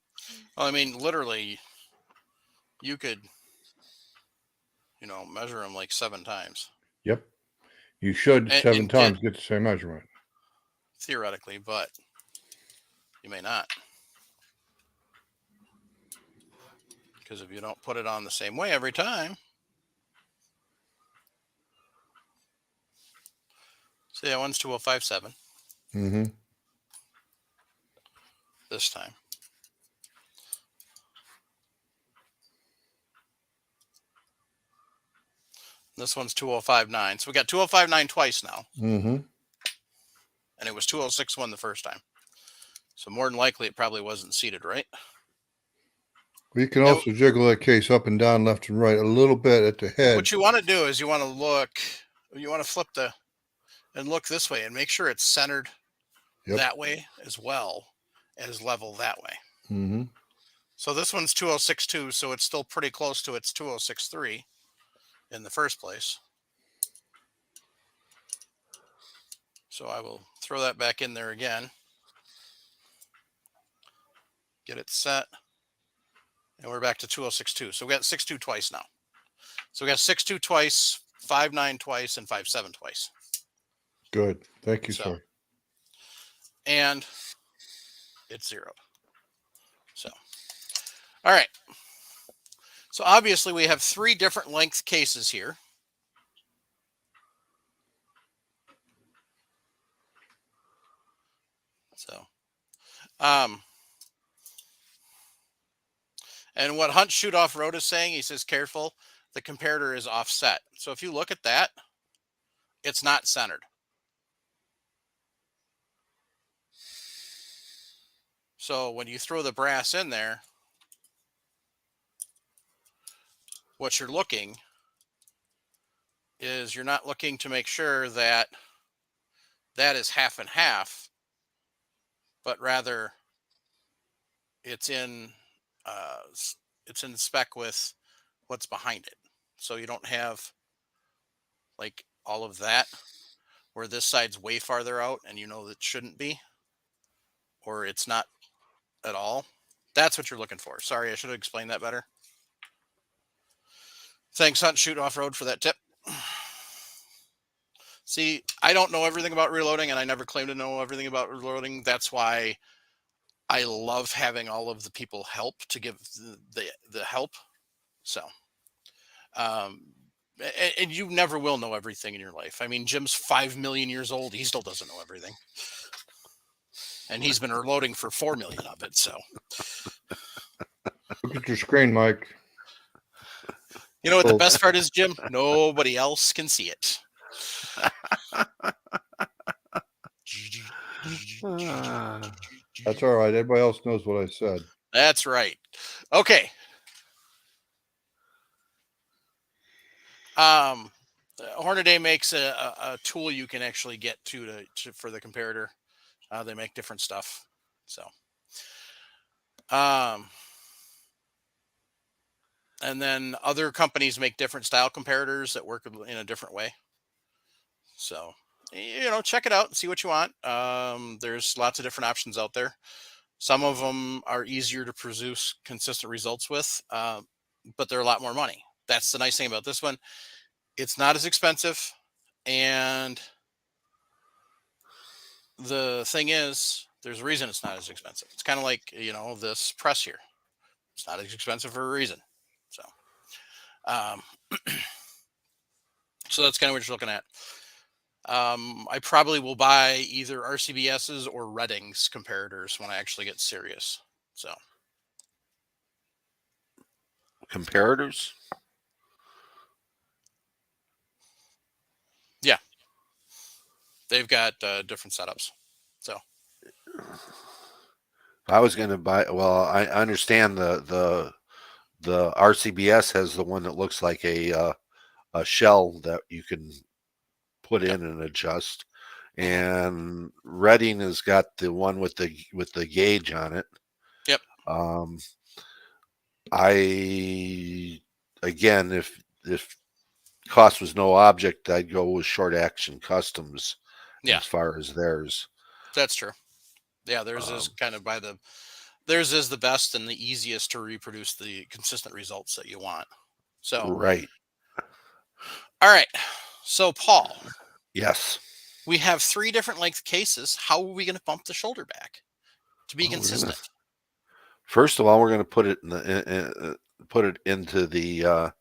Well, I mean, literally, you could, measure them like 7 times. Yep. You should 7 times get the same measurement. Theoretically, but you may not. Because if you don't put it on the same way every time. So yeah, one's 2057. Mm-hmm. This time. This one's 2059. So we got 2059 twice now. Mm-hmm. And it was 2061 the first time. So more than likely it probably wasn't seated right. You can also jiggle that case up and down, left and right, a little bit at the head. What you want to do is you want to flip and look this way and make sure it's centered that way as well as level that way. Mm-hmm. So this one's 2062, so it's still pretty close to its 2063 in the first place. So I will throw that back in there again. Get it set. And we're back to 2062. So we got 62 twice now. So we got 62 twice, 5.9 twice, and 5.7 twice. Good. Thank you, sir. And it's zeroed. So, all right. So obviously we have 3 different length cases here. So, and what Hunt Shoot Off Road is saying, he says, careful, the comparator is offset. So if you look at that, it's not centered. So when you throw the brass in there, what you're looking is you're not looking to make sure that that is half and half, but rather it's in spec with what's behind it. So you don't have like all of that where this side's way farther out and that shouldn't be, or it's not at all, that's what you're looking for. Sorry, I should have explained that better. Thanks, Hunt Shoot Off Road, for that tip. See, I don't know everything about reloading, and I never claim to know everything about reloading. That's why I love having all of the people help to give the help. So, and you never will know everything in your life. I mean, Jim's 5 million years old. He still doesn't know everything. And he's been reloading for 4 million of it. So, Look at your screen, Mike. you know what the best part is, Jim? Nobody else can see it. That's all right. Everybody else knows what I said. That's right. Okay. Hornaday makes a tool you can actually get to for the comparator. They make different stuff. So, and then other companies make different style comparators that work in a different way. So, check it out and see what you want. There's lots of different options out there. Some of them are easier to produce consistent results with, but they're a lot more money. That's the nice thing about this one. It's not as expensive. And the thing is, there's a reason it's not as expensive. It's kind of like, this press here. It's not as expensive for a reason. So, so that's kind of what you're looking at. I probably will buy either RCBS's or Redding's comparators when I actually get serious. So, Comparators? Yeah. They've got different setups. So, I was going to buy. Well, I understand the RCBS has the one that looks like a shell that you can put in and adjust, and Redding has got the one with the gauge on it. Yep. Again, if cost was no object, I'd go with Short Action Customs. Yeah. As far as theirs. That's true. Yeah, theirs is kind of theirs is the best and the easiest to reproduce the consistent results that you want. So, right. All right. So, Paul. Yes. We have 3 different length cases. How are we going to bump the shoulder back to be consistent? First of all, we're going to put it into the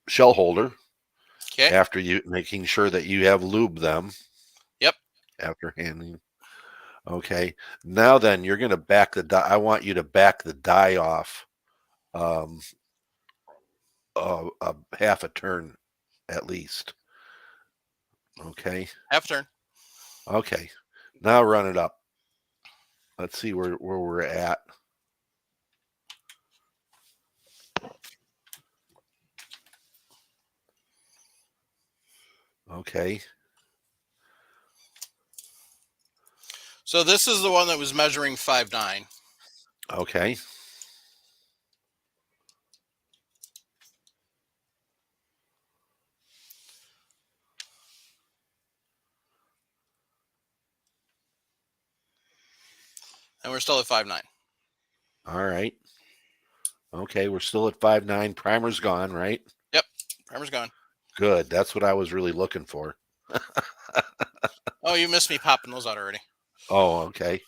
shell holder. Okay. After you making sure that you have lubed them. Yep. After handing. Okay. Now then, you're going to back the die. I want you to back the die off a half a turn at least. Okay. Half a turn. Okay. Now run it up. Let's see where we're at. Okay. So this is the one that was measuring 5'9". Okay. And we're still at 5'9". All right. Okay, we're still at 5'9". Primer's gone, right? Yep. Primer's gone. Good. That's what I was really looking for. Oh, you missed me popping those out already. Oh, okay.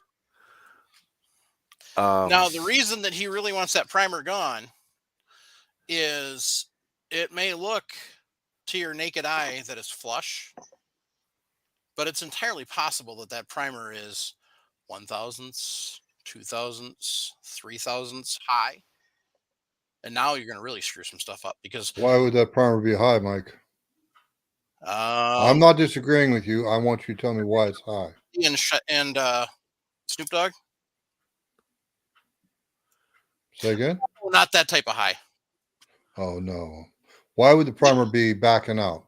Now, the reason that he really wants that primer gone is it may look to your naked eye that it's flush, but it's entirely possible that that primer is 1,000ths, 2,000ths, 3,000ths high. And now you're going to really screw some stuff up because... Why would that primer be high, Mike? I'm not disagreeing with you. I want you to tell me why it's high. And Snoop Dogg? Say again? Not that type of high. Oh, no. Why would the primer be backing out?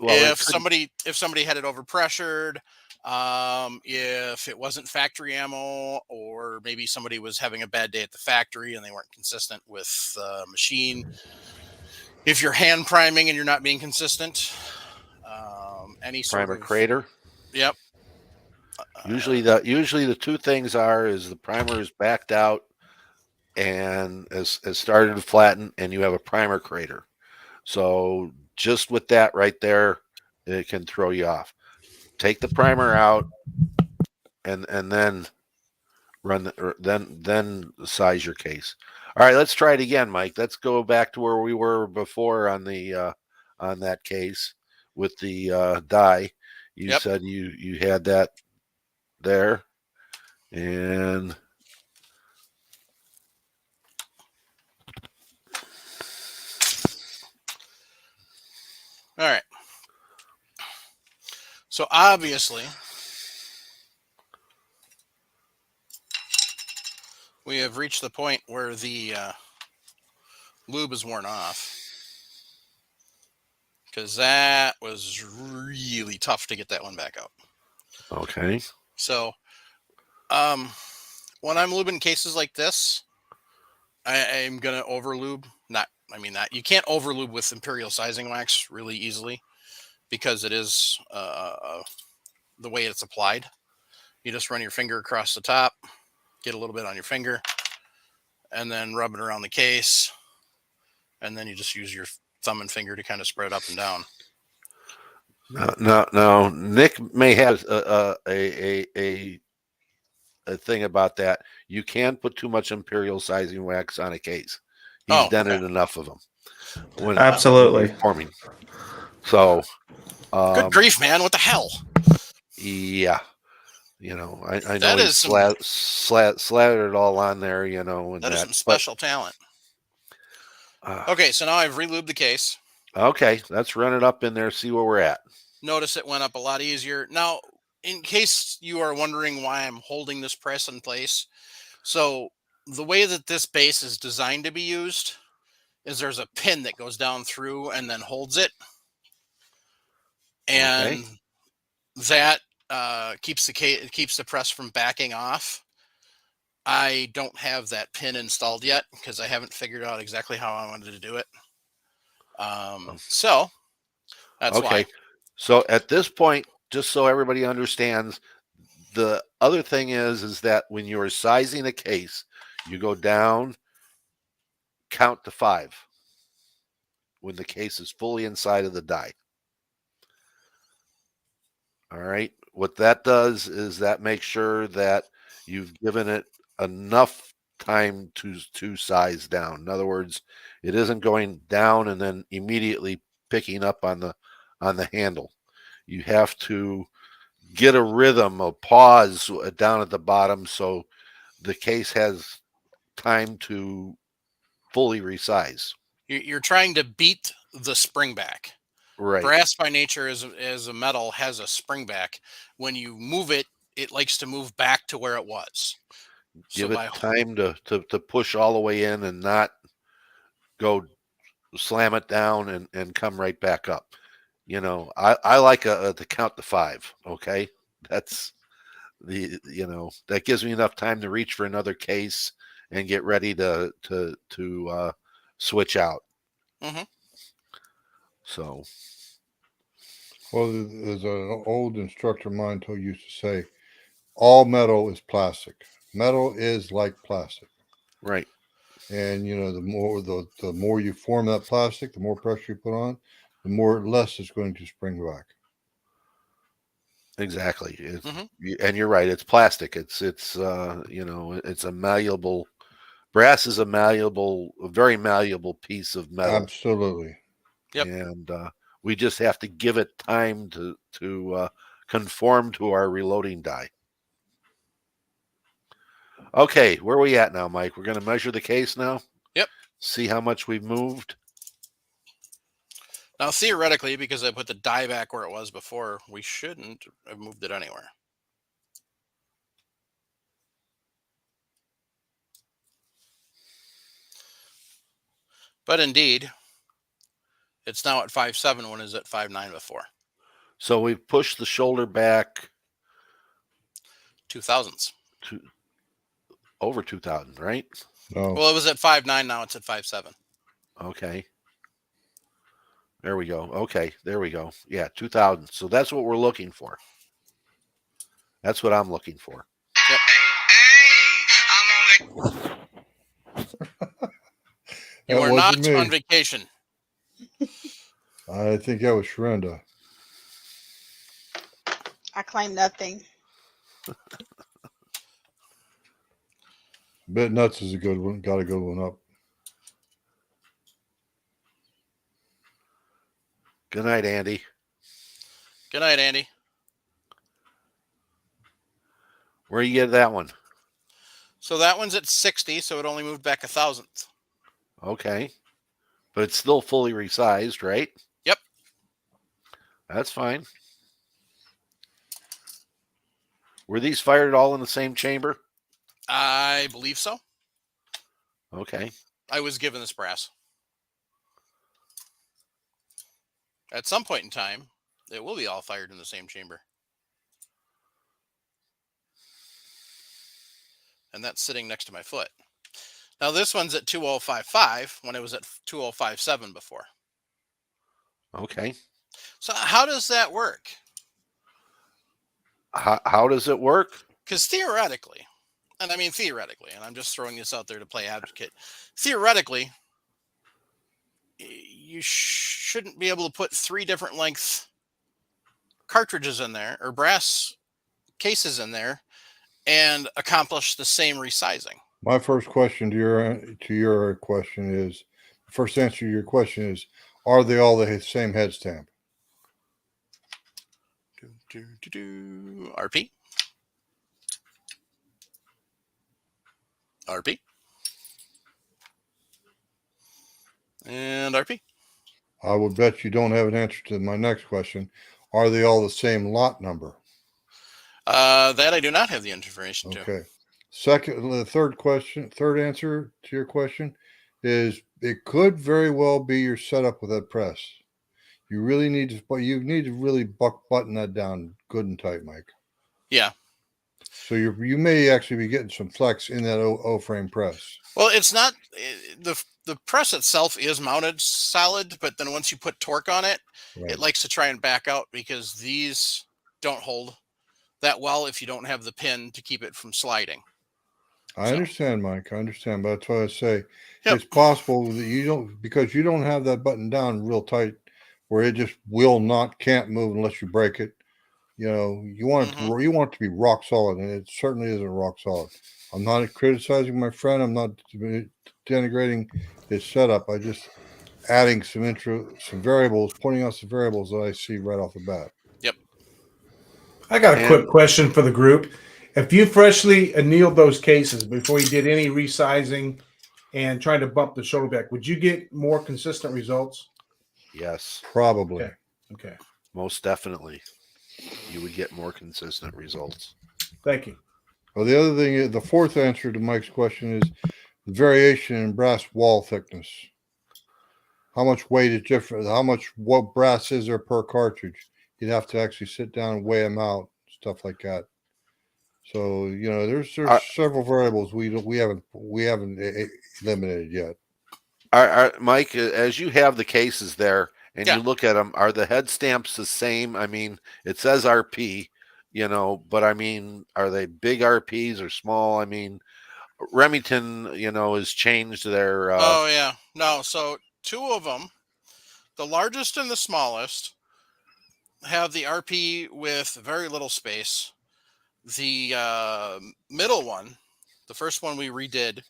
Well, if somebody had it overpressured, if it wasn't factory ammo, or maybe somebody was having a bad day at the factory and they weren't consistent with the machine. If you're hand priming and you're not being consistent, any sort primer of crater. Yep. Usually the two things is the primer is backed out and has started to flatten, and you have a primer crater. So just with that right there, it can throw you off. Take the primer out, and then then size your case. All right, let's try it again, Mike. Let's go back to where we were before on the on that case with the die. You Yep. said you had that there, and All right. So obviously, we have reached the point where the lube is worn off, because that was really tough to get that one back out. okay. So when I'm lubing cases like this, I'm gonna over lube. Not you can't over lube with imperial sizing wax really easily, because it is the way it's applied. You just run your finger across the top, get a little bit on your finger, and then rub it around the case, and then you just use your thumb and finger to kind of spread it up and down. No. Nick may have a thing about that. You can put too much imperial sizing wax on a case. He's done it enough of them. Absolutely. Forming. So, good grief, man! What the hell? Yeah, you know, I know That he is some, slathered it all on there, you know, and that is some special talent. Okay, so now I've relubed the case. Okay, let's run it up in there, see where we're at. Notice it went up a lot easier. Now, in case you are wondering why I'm holding this press in place, so the way that this base is designed to be used is there's a pin that goes down through and then holds it, and that keeps the press from backing off. I don't have that pin installed yet because I haven't figured out exactly how I wanted to do it. So that's why. So at this point, just so everybody understands, the other thing is that when you're sizing a case, you go down, count to 5 when the case is fully inside of the die. All right. What that does is that makes sure that you've given it enough time to size down. In other words, it isn't going down and then immediately picking up on the handle. You have to get a rhythm, a pause down at the bottom so the case has time to fully resize. You're trying to beat the spring back. Right. Brass by nature as a metal has a spring back. When you move it, it likes to move back to where it was. Give it time to push all the way in and not go slam it down and come right back up. You know, I like to count to 5. Okay. That's that gives me enough time to reach for another case and get ready to switch out. Mm-hmm. So, well, there's an old instructor of mine who used to say, all metal is plastic. Metal is like plastic. Right. And the more you form that plastic, the more pressure you put on, the more less it's going to spring back. Exactly. And you're right. It's plastic. It's it's a malleable. Brass is a very malleable piece of metal. Absolutely. Yep. And we just have to give it time to conform to our reloading die. Okay, where are we at now, Mike? We're going to measure the case now? Yep. See how much we've moved? Now, theoretically, because I put the die back where it was before, we shouldn't have moved it anywhere. But indeed, it's now at 5.7 when it was at 5.9 before. So we've pushed the shoulder back 2,000s. Over 2,000, right? No. Well, it was at 5.9. Now it's at 5.7. Okay. There we go. Okay, there we go. Yeah, 2,000. So that's what we're looking for. That's what I'm looking for. You That are wasn't not me. on vacation. I think that was Sharenda. I claim nothing. Bit nuts is a good one. Got a good one up. Good night, Andy. Good night, Andy. Where you get that one? So that one's at 60, so it only moved back 1,000th. Okay. But it's still fully resized, right? Yep. That's fine. Were these fired all in the same chamber? I believe so. Okay. I was given this brass. At some point in time, it will be all fired in the same chamber. And that's sitting next to my foot. Now this one's at 2055 when it was at 2057 before. Okay. So how does that work? How does it work? Because theoretically, and I mean theoretically, and I'm just throwing this out there to play advocate, theoretically, you shouldn't be able to put 3 different length cartridges in there or brass cases in there and accomplish the same resizing. My first question to your question is, first answer to your question is, are they all the same head stamp? RP. RP. And RP. I would bet you don't have an answer to my next question. Are they all the same lot number? That I do not have the information to. Okay. The third answer to your question is it could very well be your setup with that press. You really need to, but you need to really button that down good and tight, Mike. Yeah. So you may actually be getting some flex in that O-frame press. Well, it's not the press itself is mounted solid, but then once you put torque on it, Right. it likes to try and back out because these don't hold that well if you don't have the pin to keep it from sliding. I understand, Mike. I understand, but that's why I say Yep. it's possible that you don't have that button down real tight, where it just can't move unless you break it. You know, you want it to be rock solid, and it certainly isn't rock solid. I'm not criticizing my friend. I'm not denigrating his setup. I just adding some variables, pointing out some variables that I see right off the bat. Yep. I got a quick question for the group. If you freshly annealed those cases before you did any resizing and tried to bump the shoulder back, would you get more consistent results? Yes. Probably. Okay. Most definitely. You would get more consistent results. Thank you. Well, the other thing is, the fourth answer to Mike's question is the variation in brass wall thickness. How much weight is different? What brass is there per cartridge? You'd have to actually sit down and weigh them out, stuff like that. So there's several variables we haven't eliminated yet. Mike, as you have the cases there and Yeah. you look at them, are the head stamps the same? I mean, it says RP, but I mean, are they big RPs or small? I mean, Remington, has changed their. Oh yeah, no. So 2 of them, the largest and the smallest, have the RP with very little space. The middle one, the first one we redid,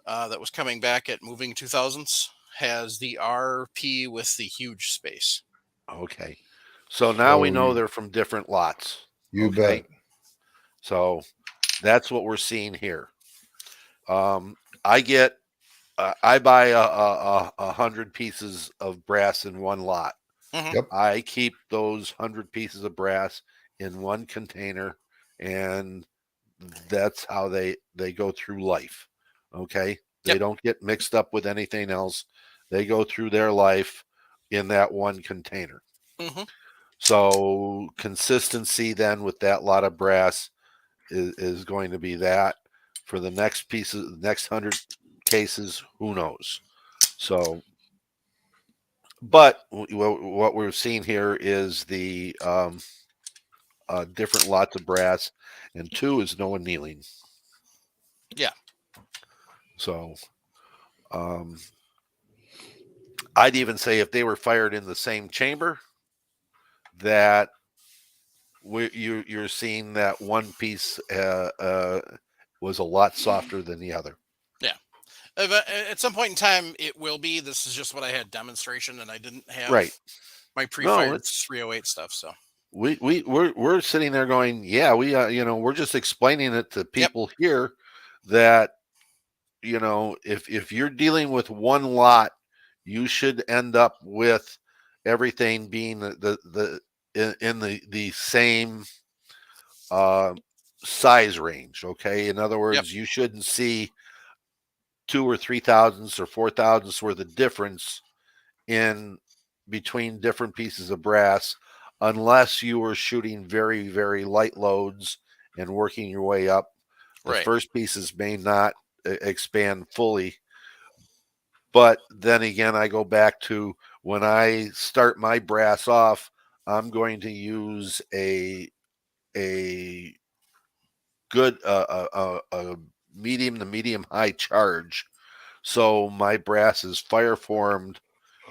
that was coming back at moving 2000s, has the RP with the huge space. Okay. So now we know they're from different lots. You bet. So that's what we're seeing here. I buy 100 pieces of brass in one lot. Mm-hmm. Yep. I keep those 100 pieces of brass in one container, and that's how they go through life. Okay. They don't get mixed up with anything else. They go through their life in that one container. Mm-hmm. So consistency then with that lot of brass is going to be that. For the next pieces, the next 100 cases, who knows? So, but what we're seeing here is the different lots of brass, and 2 is no annealing. Yeah. So I'd even say if they were fired in the same chamber, that you're seeing that one piece was a lot softer than the other. Yeah. At some point in time, it will be. This is just what I had demonstration, and I didn't have my pre-fired 308 stuff. So we're sitting there going, yeah, we we're just explaining it to people here that if you're dealing with one lot, you should end up with everything being in the same size range. Okay, in other words, you shouldn't see 2 or 3 thousandths or 4 thousandths worth of difference in between different pieces of brass, unless you were shooting very, very light loads and working your way up. The first pieces may not expand fully. But then again, I go back to when I start my brass off, I'm going to use a good a medium to medium high charge, so my brass is fire formed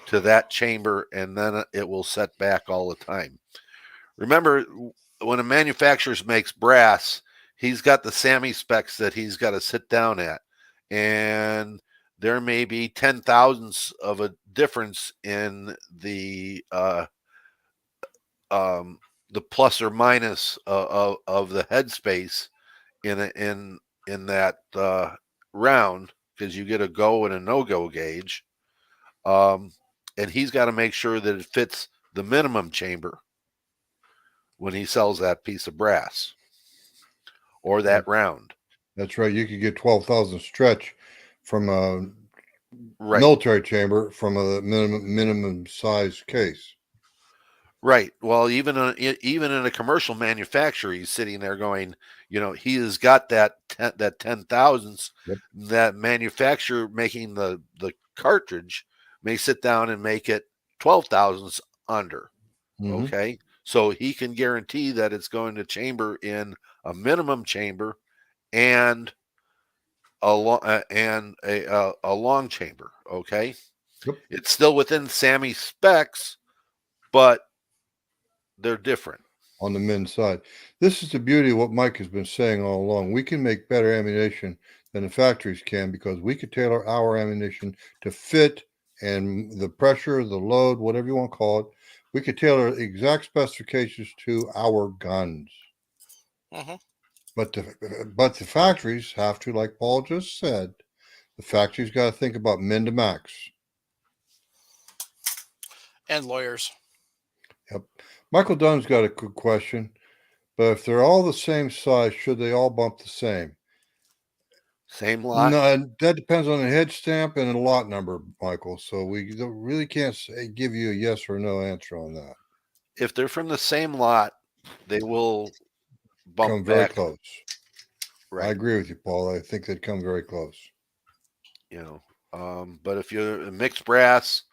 to that chamber, and then it will set back all the time. Remember, when a manufacturer makes brass, he's got the SAMI specs that he's got to sit down at, and there may be 10 thousandths of a difference in the plus or minus of the headspace in that round, because you get a go and a no-go gauge, and he's got to make sure that it fits the minimum chamber when he sells that piece of brass or that round. That's right. You could get 12,000 stretch from a military chamber from a minimum size case. Right. Well, even in a commercial manufacturer, he's sitting there going, he has got that 10 thousandths. That manufacturer making the cartridge may sit down and make it 12 thousandths under. Mm-hmm. Okay. So he can guarantee that it's going to chamber in a minimum chamber and a long chamber. Okay. Yep. It's still within SAMI specs, but they're different on the men's side. This is the beauty of what Mike has been saying all along. We can make better ammunition than the factories can, because we could tailor our ammunition to fit and the pressure, the load, whatever you want to call it. We could tailor exact specifications to our guns. Mm-hmm. But the factories have to, like Paul just said, the factories got to think about min to max. And lawyers. Yep. Michael Dunn's got a good question, but if they're all the same size, should they all bump the same? Same lot? No, that depends on the head stamp and the lot number, Michael. So we really can't give you a yes or no answer on that. If they're from the same lot, they will come very close. Right. I agree with you, Paul. I think they'd come very close. But if you're a mixed brass,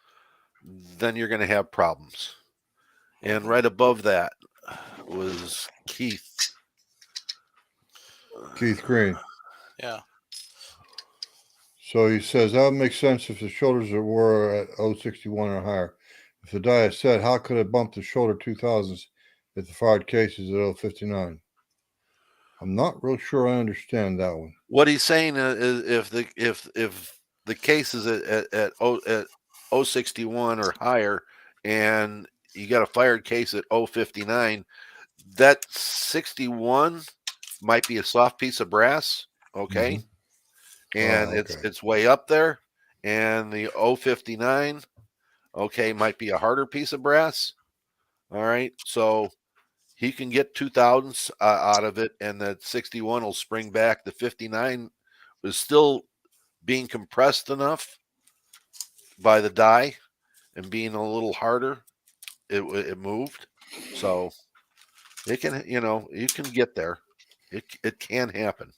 then you're going to have problems. And right above that was Keith Green. Yeah. So he says that would make sense if the shoulders were at 061 or higher. If the die is set, how could it bump the shoulder 2000s if the fired case is at 059? I'm not real sure I understand that one. What he's saying is if the case is at 061 or higher, and you got a fired case at 059, that 61 might be a soft piece of brass, okay? Mm-hmm. And it's way up there, and the 059, okay, might be a harder piece of brass. All right, so he can get 2000s out of it, and that 61 will spring back. The 59 was still being compressed enough by the die and being a little harder. It moved, so it can, you can get there. It can happen.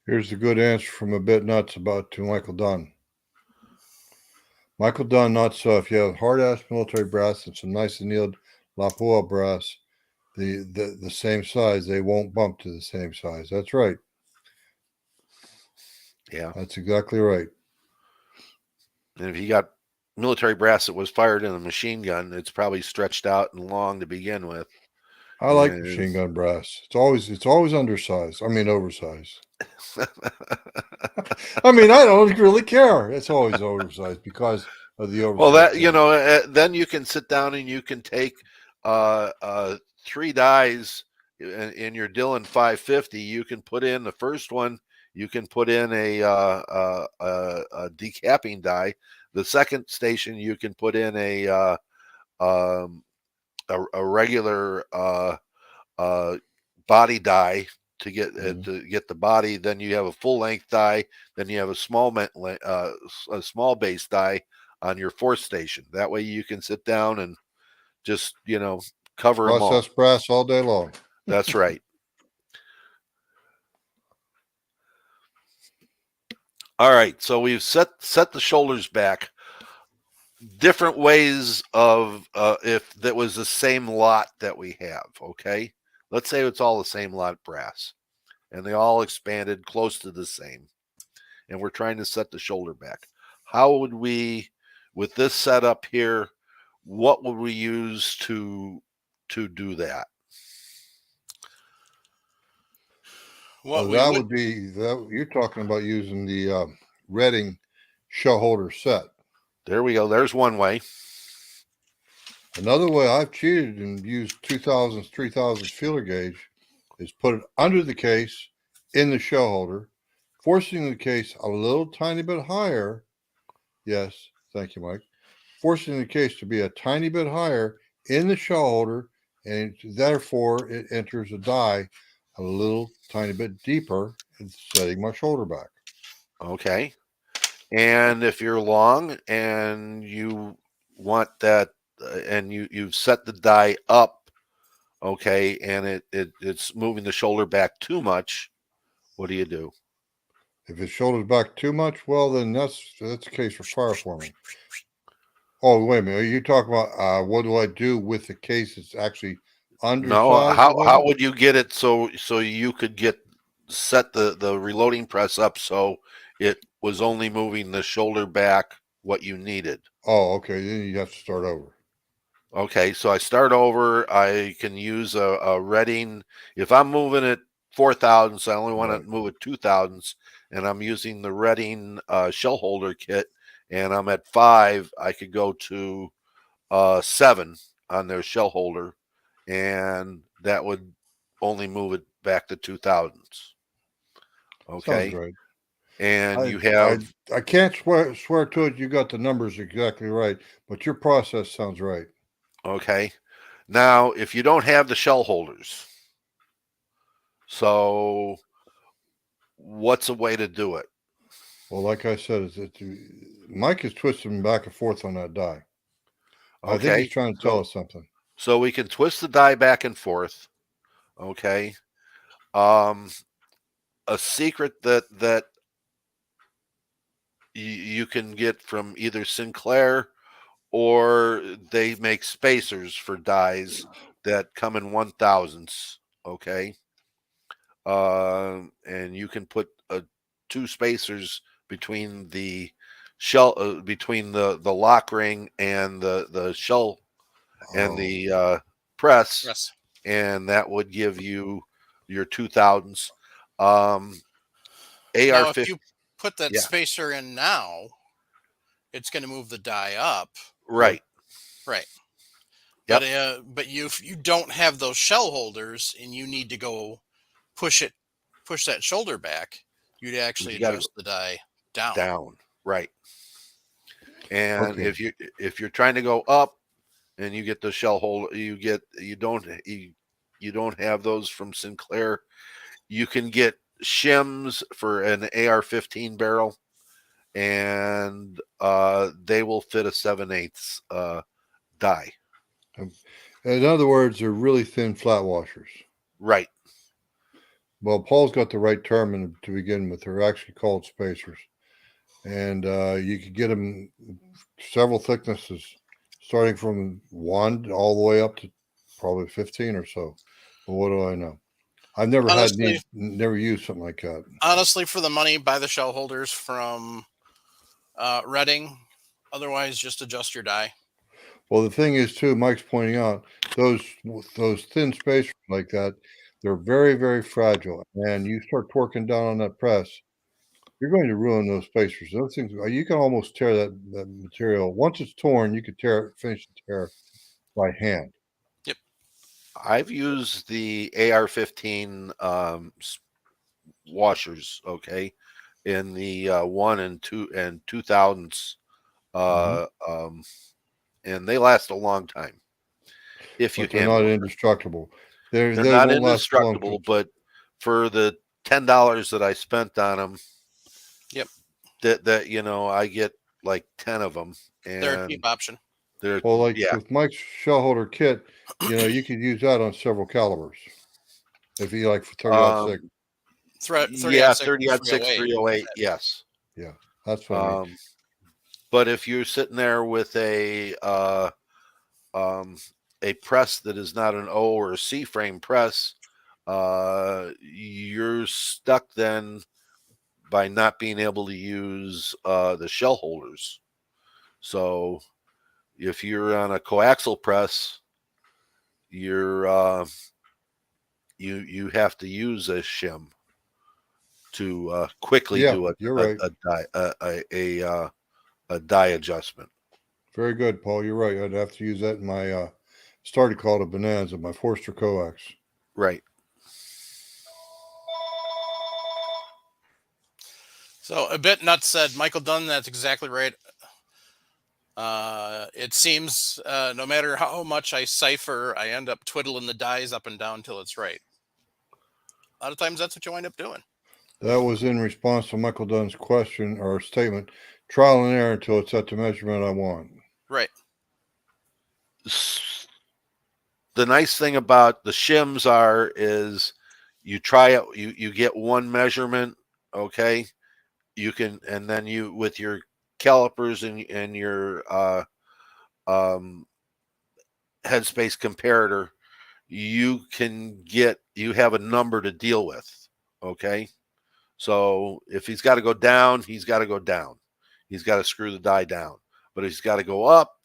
Here's the good answer from a bit nuts to Michael Dunn. Michael Dunn, not so. If you have hard-ass military brass and some nice annealed Lapua brass, the same size, they won't bump to the same size. That's right. Yeah. That's exactly right. And if you got military brass that was fired in a machine gun, it's probably stretched out and long to begin with. I like And- machine gun brass. It's always undersized. I mean oversized. I mean, I don't really care. It's always oversized because of the oversized. Well, that thing. then you can sit down and you can take 3 dies in your Dillon 550. You can put in the first one. You can put in a decapping die. The second station you can put in a regular body die to get the body. Then you have a full length die. Then you have a small base die on your fourth station. That way you can sit down and just cover them all. Process brass all day long. That's right. All right, so we've set the shoulders back. Different ways of if that was the same lot that we have. Okay, let's say it's all the same lot brass, and they all expanded close to the same, and we're trying to set the shoulder back. How would we, with this setup here, what would we use to do that? Well, that would be that you're talking about using the Redding shell holder set. There we go. There's one way. Another way I've cheated and used 2000s, 3000s feeler gauge is put it under the case in the shell holder, forcing the case a little tiny bit higher. Yes, thank you, Mike. Forcing the case to be a tiny bit higher in the shell holder, and therefore it enters a die a little tiny bit deeper and setting my shoulder back. Okay. And if you're long and you want that, and you've set the die up, okay, and it's moving the shoulder back too much, what do you do? If it shoulders back too much, well, then that's the case for fire forming. Oh, wait a minute. Are you talking about what do I do with the case that's actually undersized? No, how would you get it so you could set the reloading press up so it was only moving the shoulder back what you needed? Oh, okay. Then you have to start over. Okay, so I start over. I can use a Redding. If I'm moving it 4,000, so I only want to move it 2,000s, and I'm using the Redding shell holder kit, and I'm at 5, I could go to 7 on their shell holder, and that would only move it back to 2,000s. Okay. Sounds right. And you have. I can't swear to it. You got the numbers exactly right, but your process sounds right. Okay. Now, if you don't have the shell holders, so what's a way to do it? Well, like I said, is that Mike is twisting back and forth on that die. Okay. I think he's trying to tell us something. So we can twist the die back and forth. Okay. A secret that you can get from either Sinclair, or they make spacers for dies that come in 1,000ths. Okay. And you can put 2 spacers between the shell, between the lock ring and the shell and the press. Yes. And that would give you your 2,000ths. Now, AR-50. if you put that spacer in now, it's going to move the die up. Right. Right. Yep. But if you don't have those shell holders and you need to go push that shoulder back, you'd actually adjust the die down. Down. Right. And if you're trying to go up and you get the shell holder, you don't have those from Sinclair, you can get shims for an AR-15 barrel, and they will fit a 7/8 die. In other words, they're really thin flat washers. Right. Well, Paul's got the right term to begin with. They're actually called spacers. And you could get them several thicknesses, starting from 1 all the way up to probably 15 or so. But what do I know? I've never never used something like that. Honestly, for the money, buy the shell holders from Reading. Otherwise, just adjust your die. Well, the thing is, too, Mike's pointing out those thin spacers like that, they're very, very fragile. And you start torquing down on that press, you're going to ruin those spacers. Those things, you can almost tear that material. Once it's torn, you could finish the tear by hand. Yep. I've used the AR-15 washers, okay, in the 1 and 2000s, and they last a long time. If you they're not indestructible. They're not indestructible, but for the $10 that I spent on them, yep, that you know, I get like 10 of them, and they're a cheap option. Well, like with Mike's shell holder kit, you know, you could use that on several calibers. If you like for 30-06. 30-06, 308, yes. Yeah, that's what I mean. But if you're sitting there with a press that is not an O or a C frame press, you're stuck then by not being able to use the shell holders. So if you're on a coaxial press, you're you have to use a shim to quickly do a die adjustment. Very good, Paul. You're right. I'd have to use that in my started called a Bonanza, my Forster coax. Right. So a bit nuts said, Michael Dunn, that's exactly right. It seems no matter how much I cipher, I end up twiddling the dies up and down till it's right. A lot of times that's what you wind up doing. That was in response to Michael Dunn's question or statement, trial and error until it's at the measurement I want. Right. The nice thing about the shims is you try it, you get one measurement, okay? You can, and then you, with your calipers and your headspace comparator, you have a number to deal with, okay? So if he's got to go down, he's got to go down. He's got to screw the die down. But if he's got to go up,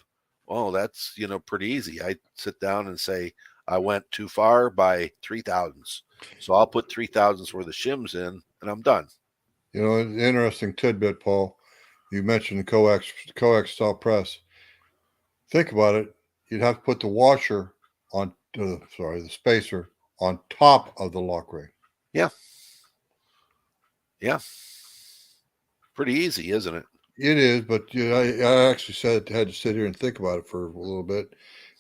well, that's, you know, pretty easy. I sit down and say, I went too far by 3/1000. So I'll put 3/1000 worth of shims in and I'm done. You know, an interesting tidbit, Paul. You mentioned the coax style press. Think about it. You'd have to put the washer on, the spacer on top of the lock ring. Yeah. Yeah. Pretty easy, isn't it? It is, but you know, I actually had to sit here and think about it for a little bit,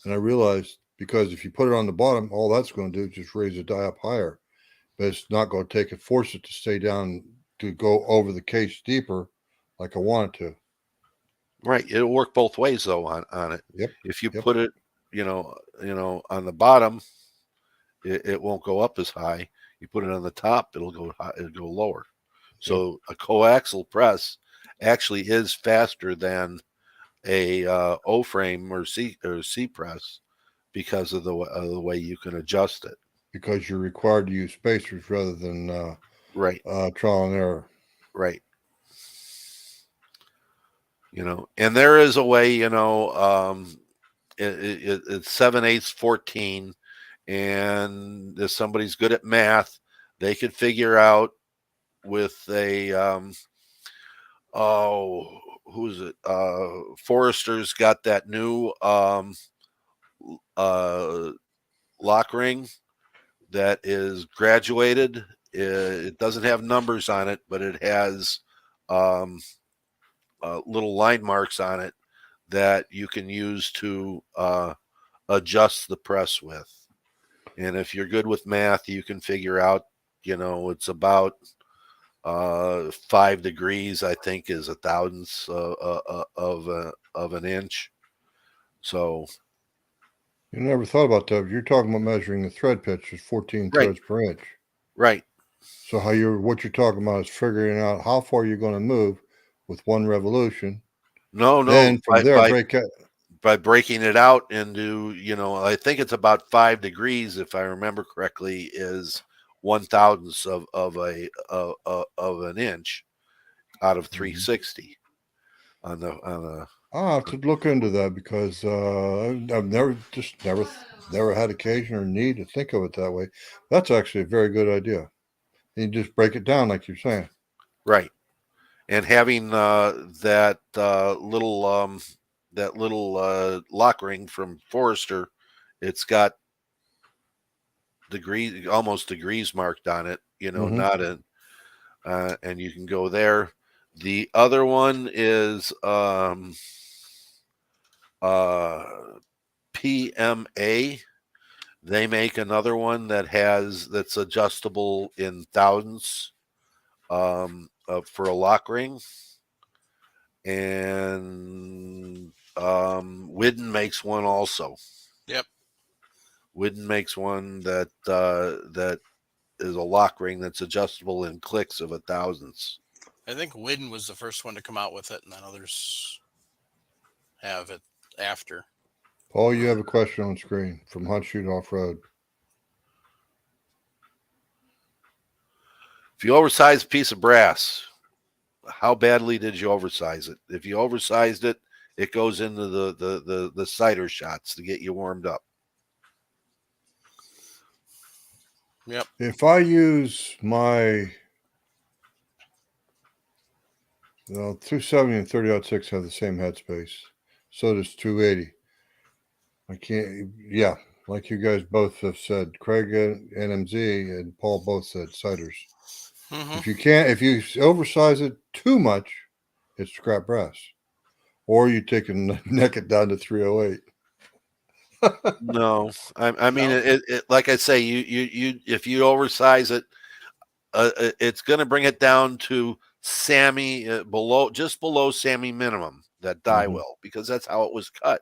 and I realized because if you put it on the bottom, all that's going to do is just raise the die up higher, but it's not going to force it to stay down to go over the case deeper, like I want it to. Right. It'll work both ways though on it. Yep. If you put it, you know, on the bottom, it won't go up as high. You put it on the top, it'll go lower. So a coaxial press actually is faster than a O frame or C press because of the way you can adjust it. Because you're required to use spacers rather than trial and error. Right. You know, and there is a way, you know, it's 7/8 14, and if somebody's good at math, they could figure out with a who's it? Forrester's got that new lock ring that is graduated. It doesn't have numbers on it, but it has little line marks on it that you can use to adjust the press with. And if you're good with math, you can figure out, you know, it's about 5 degrees, I think, is 1/1000 of an inch. So you never thought about that. You're talking about measuring the thread pitch is 14 threads per inch. Right. So what you're talking about is figuring out how far you're going to move with one revolution. No. Then from there, by breaking it out into, I think it's about 5 degrees, if I remember correctly, is 1/1000th of an inch out of 360 on the. I'll have to look into that because I've never had occasion or need to think of it that way. That's actually a very good idea. You just break it down like you're saying. Right. And having that little lock ring from Forrester, it's got almost degrees marked on it, Mhm. not in, and you can go there. The other one is PMA. They make another one that's adjustable in thousandths for a lock ring. And Widden makes one also. Yep. Widden makes one that is a lock ring that's adjustable in clicks of 1/1000th. I think Widden was the first one to come out with it, and then others have it after. Paul, you have a question on screen from Hunt Shoot Off Road. If you oversize a piece of brass, how badly did you oversize it? If you oversized it, it goes into the cider shots to get you warmed up. Yep. If I use my 270 and 30-06 have the same headspace, so does 280. I can't. Yeah, like you guys both have said, Craig and NMZ and Paul both said ciders. Mm-hmm. If you oversize it too much, it's scrap brass, or you take and neck it down to 308. No, I mean, No. it like I say, you if you oversize it, it's going to bring it down to Sammy just below Sammy minimum, that die well, because that's how it was cut.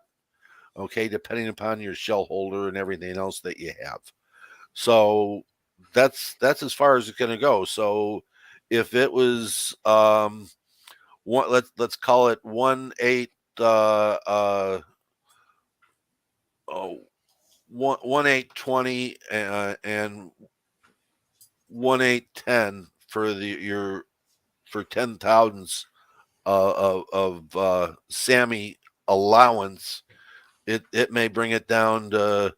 Okay, depending upon your shell holder and everything else that you have. So that's as far as it's going to go. So if it was let's call it 1/8 1/8 20 and 1/8 10 for 10,000ths of Sammy allowance, it may bring it down to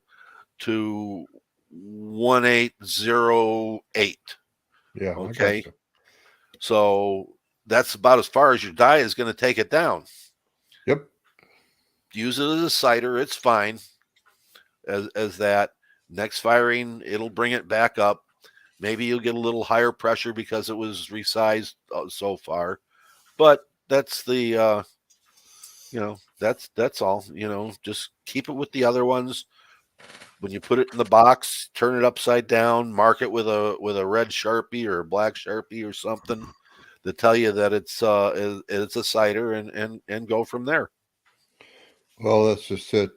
1/808. Yeah. Okay. I gotcha. So that's about as far as your die is going to take it down. Yep. Use it as a cider. It's fine as that. Next firing, it'll bring it back up. Maybe you'll get a little higher pressure because it was resized so far. But that's the, that's all. Just keep it with the other ones. When you put it in the box, turn it upside down, mark it with a red Sharpie or a black Sharpie or something to tell you that it's a cider, and go from there. Well, that's just it.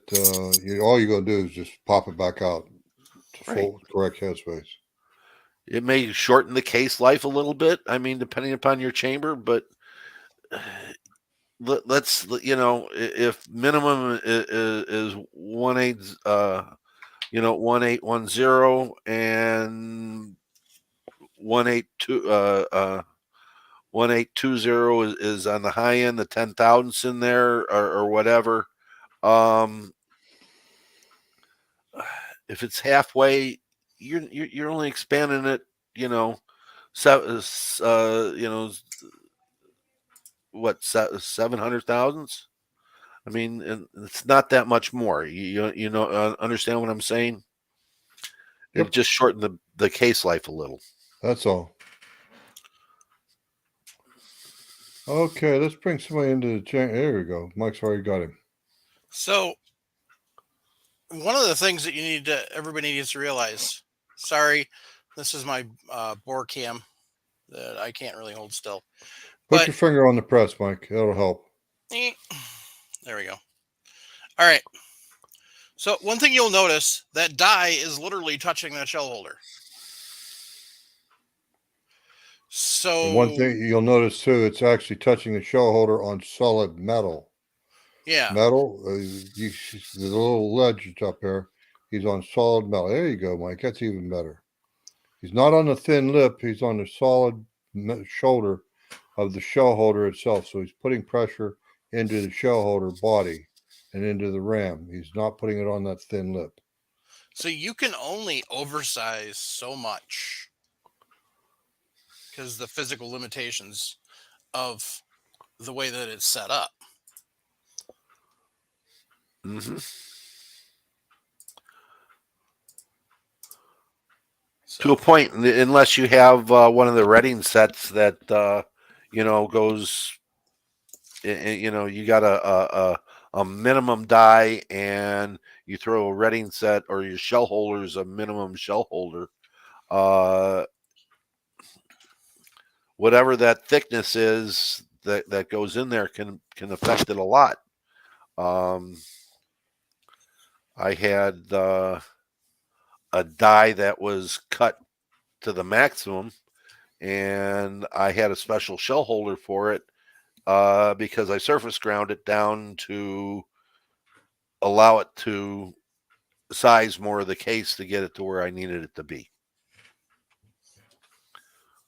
All you're gonna do is just pop it back out to full correct headspace. It may shorten the case life a little bit. I mean, depending upon your chamber, but let's if minimum is 1/8 1810 and 1/8 1820 is on the high end, the 10,000ths in there or whatever. If it's halfway, you're only expanding it, what 700,000ths. I mean, it's not that much more. Understand what I'm saying? Yep. It just shortened the case life a little. That's all. Okay, let's bring somebody into the chat. There we go. Mike's already got him. So one of the things that everybody needs to realize. Sorry, this is my bore cam that I can't really hold still. Put your finger on the press, Mike. That'll help. There we go. All right. So one thing you'll notice, that die is literally touching that shell holder. So And one thing you'll notice too, it's actually touching the shell holder on solid metal. Yeah. metal. The little ledge that's up there. He's on solid metal. There you go, Mike. That's even better. He's not on the thin lip. He's on the solid shoulder of the shell holder itself. So he's putting pressure into the shell holder body and into the ram. He's not putting it on that thin lip. So you can only oversize so much because the physical limitations of the way that it's set up. Mm-hmm. So, To a point, unless you have one of the reading sets that goes, you got a minimum die, and you throw a reading set, or your shell holder is a minimum shell holder. Whatever that thickness is that goes in there can affect it a lot. I had a die that was cut to the maximum, and I had a special shell holder for it because I surface ground it down to allow it to size more of the case to get it to where I needed it to be.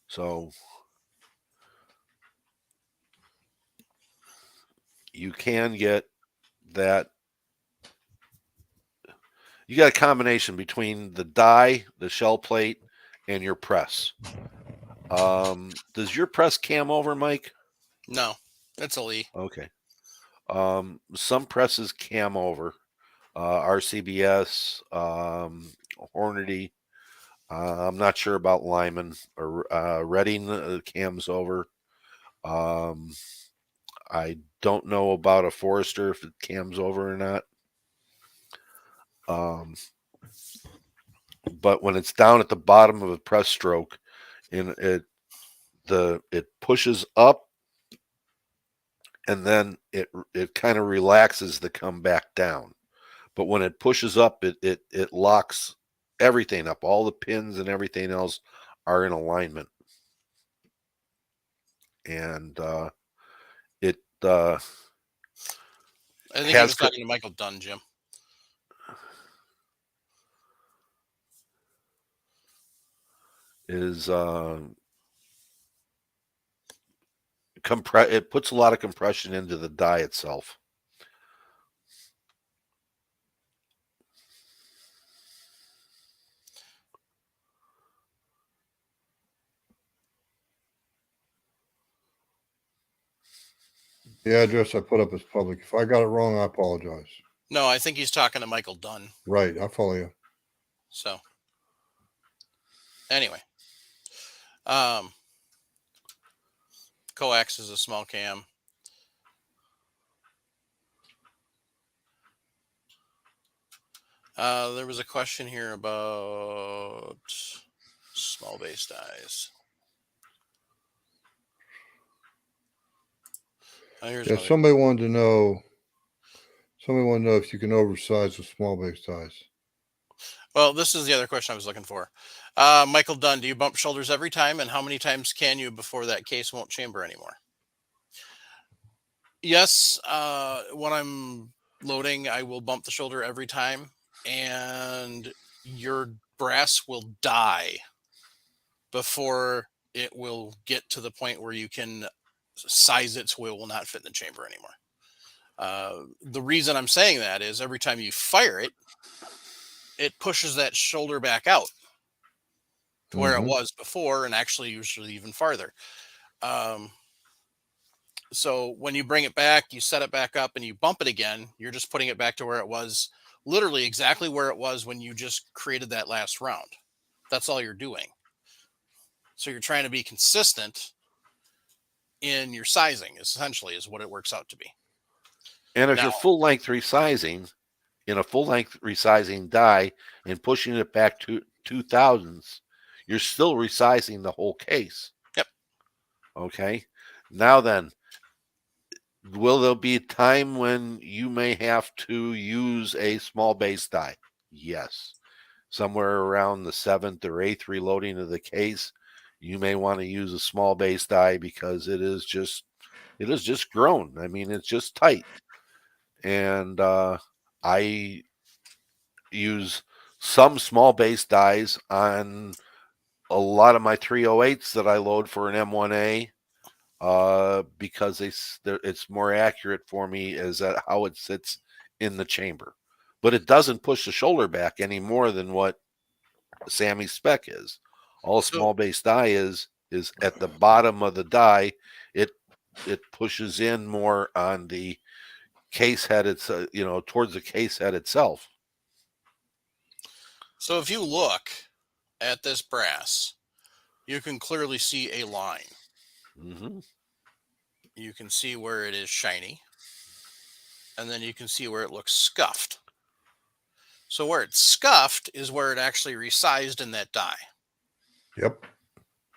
So you can get that. You got a combination between the die, the shell plate, and your press. Does your press cam over, Mike? no, it's a Lee. Okay. Some presses cam over. RCBS, Hornady. I'm not sure about Lyman or Reading cams over. I don't know about a Forester if it cams over or not. But when it's down at the bottom of a press stroke, and it pushes up, and then it kind of relaxes to come back down. But when it pushes up, it locks everything up. All the pins and everything else are in alignment, and it I think he was talking to Michael Dunn, Jim. Is it puts a lot of compression into the die itself. The address I put up is public. If I got it wrong, I apologize. No, I think he's talking to Michael Dunn. Right, I follow you. So, anyway, coax is a small cam. There was a question here about small base dies. Yeah, somebody wanted to know if you can oversize with small base dies. Well, this is the other question I was looking for. Michael Dunn, do you bump shoulders every time, and how many times can you before that case won't chamber anymore? Yes, when I'm loading, I will bump the shoulder every time, and your brass will die before it will get to the point where you can size it so it will not fit in the chamber anymore. The reason I'm saying that is every time you fire it, it pushes that shoulder back out to where it was before, and actually usually even farther. So when you bring it back, you set it back up and you bump it again, you're just putting it back to where it was, literally exactly where it was when you just created that last round. That's all you're doing. So you're trying to be consistent in your sizing, essentially, is what it works out to be. And if you're full length resizing, in a full length resizing die and pushing it back to 2000s, you're still resizing the whole case. Yep. Okay. Now then, will there be a time when you may have to use a small base die? Yes. Somewhere around the 7th or 8th reloading of the case, you may want to use a small base die because it is just grown. I mean, it's just tight. and I use some small base dies on a lot of my 308s that I load for an M1A because it's more accurate for me as that how it sits in the chamber. But it doesn't push the shoulder back any more than what Sammy's spec is. All small base die is at the bottom of the die. It pushes in more on the case head. It's towards the case head itself. So if you look at this brass, you can clearly see a line. Mm-hmm. You can see where it is shiny, and then you can see where it looks scuffed. So where it's scuffed is where it actually resized in that die. Yep.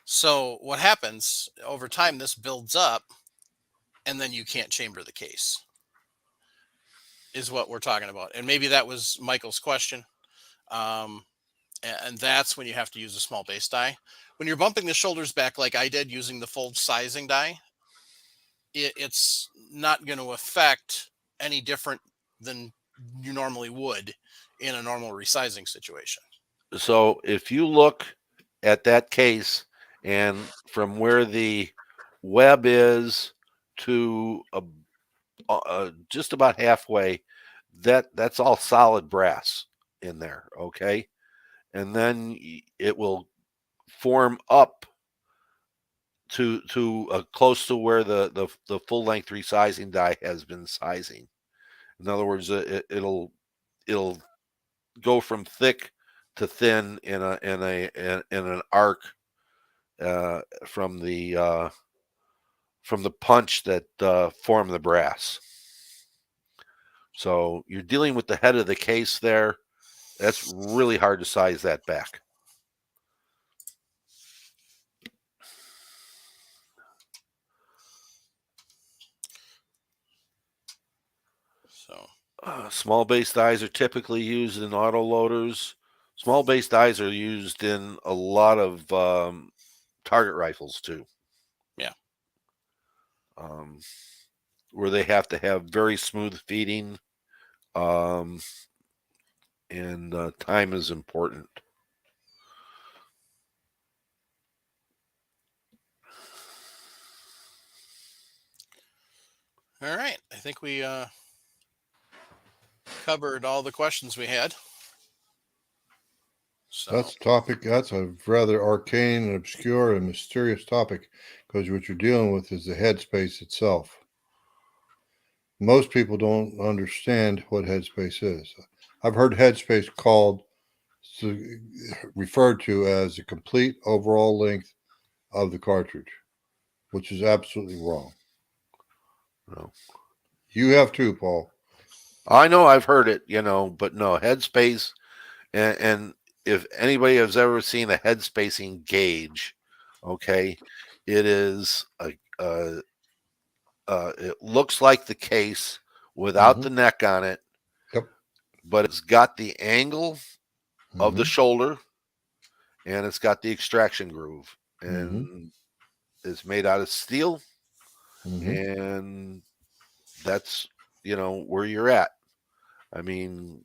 So what happens over time, this builds up, and then you can't chamber the case, is what we're talking about. And maybe that was Michael's question. And that's when you have to use a small base die. When you're bumping the shoulders back like I did using the full sizing die, it's not going to affect any different than you normally would in a normal resizing situation. So if you look at that case and from where the web is to just about halfway, that's all solid brass in there, okay? And then it will form up to close to where the full length resizing die has been sizing. In other words, it'll go from thick to thin in an arc from the punch that form the brass. So you're dealing with the head of the case there. That's really hard to size that back. So small base dies are typically used in auto loaders. Small base dies are used in a lot of target rifles too. Yeah. Where they have to have very smooth feeding, and time is important. All right. I think we covered all the questions we had. So That's a topic. That's a rather arcane and obscure and mysterious topic because what you're dealing with is the headspace itself. Most people don't understand what headspace is. I've heard headspace referred to as the complete overall length of the cartridge, which is absolutely wrong. No. You have too, Paul. I know I've heard it, but no, headspace, and if anybody has ever seen a headspacing gauge, okay, it is it looks like the case without the neck on it. Yep. But it's got the angle of the shoulder, and it's got the extraction groove, and it's made out of steel, and that's where you're at. I mean,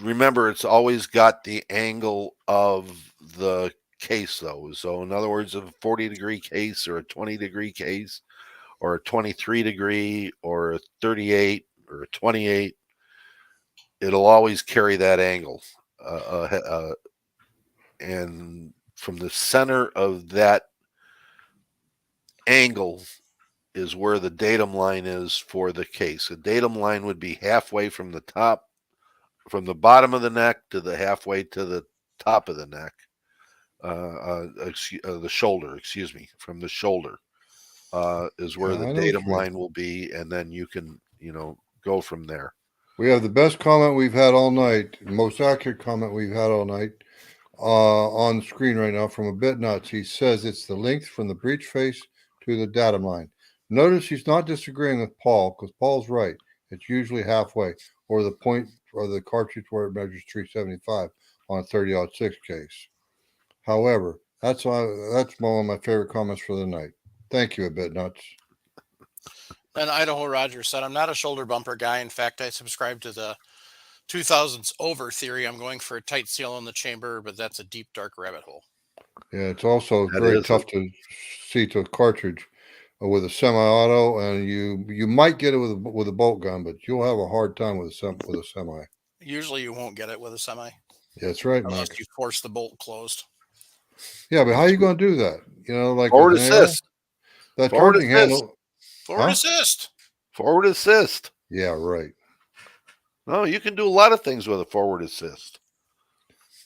remember, it's always got the angle of the case, though. So, in other words, a 40-degree case or a 20-degree case or a 23-degree or a 38 or a 28, it'll always carry that angle. And from the center of that angle is where the datum line is for the case. The datum line would be halfway from the top, from the bottom of the neck to the halfway to the top of the neck, the shoulder, from the shoulder is where the datum line will be, and then you can, go from there. We have the best comment we've had all night, most accurate comment we've had all night on the screen right now from a bit nuts. He says it's the length from the breech face to the datum line. Notice he's not disagreeing with Paul because Paul's right. It's usually halfway, or the point or the cartridge where it measures 375 on a 30-06 case. However, that's one of my favorite comments for the night. Thank you, a bit nuts. And Idaho Rogers said, I'm not a shoulder bumper guy. In fact, I subscribe to the 2000s over theory. I'm going for a tight seal in the chamber, but that's a deep, dark rabbit hole. Yeah, it's also That very is tough to see to a cartridge with a semi-auto, and you might get it with a bolt gun, but you'll have a hard time with a semi. Usually you won't get it with a semi That's right, unless Mac. you force the bolt closed. Yeah, but how are you going to do that? You know, like Forward with nail, assist. that Forward charging assist. handle. Forward Huh? assist. Forward assist. Yeah, right. No, you can do a lot of things with a forward assist.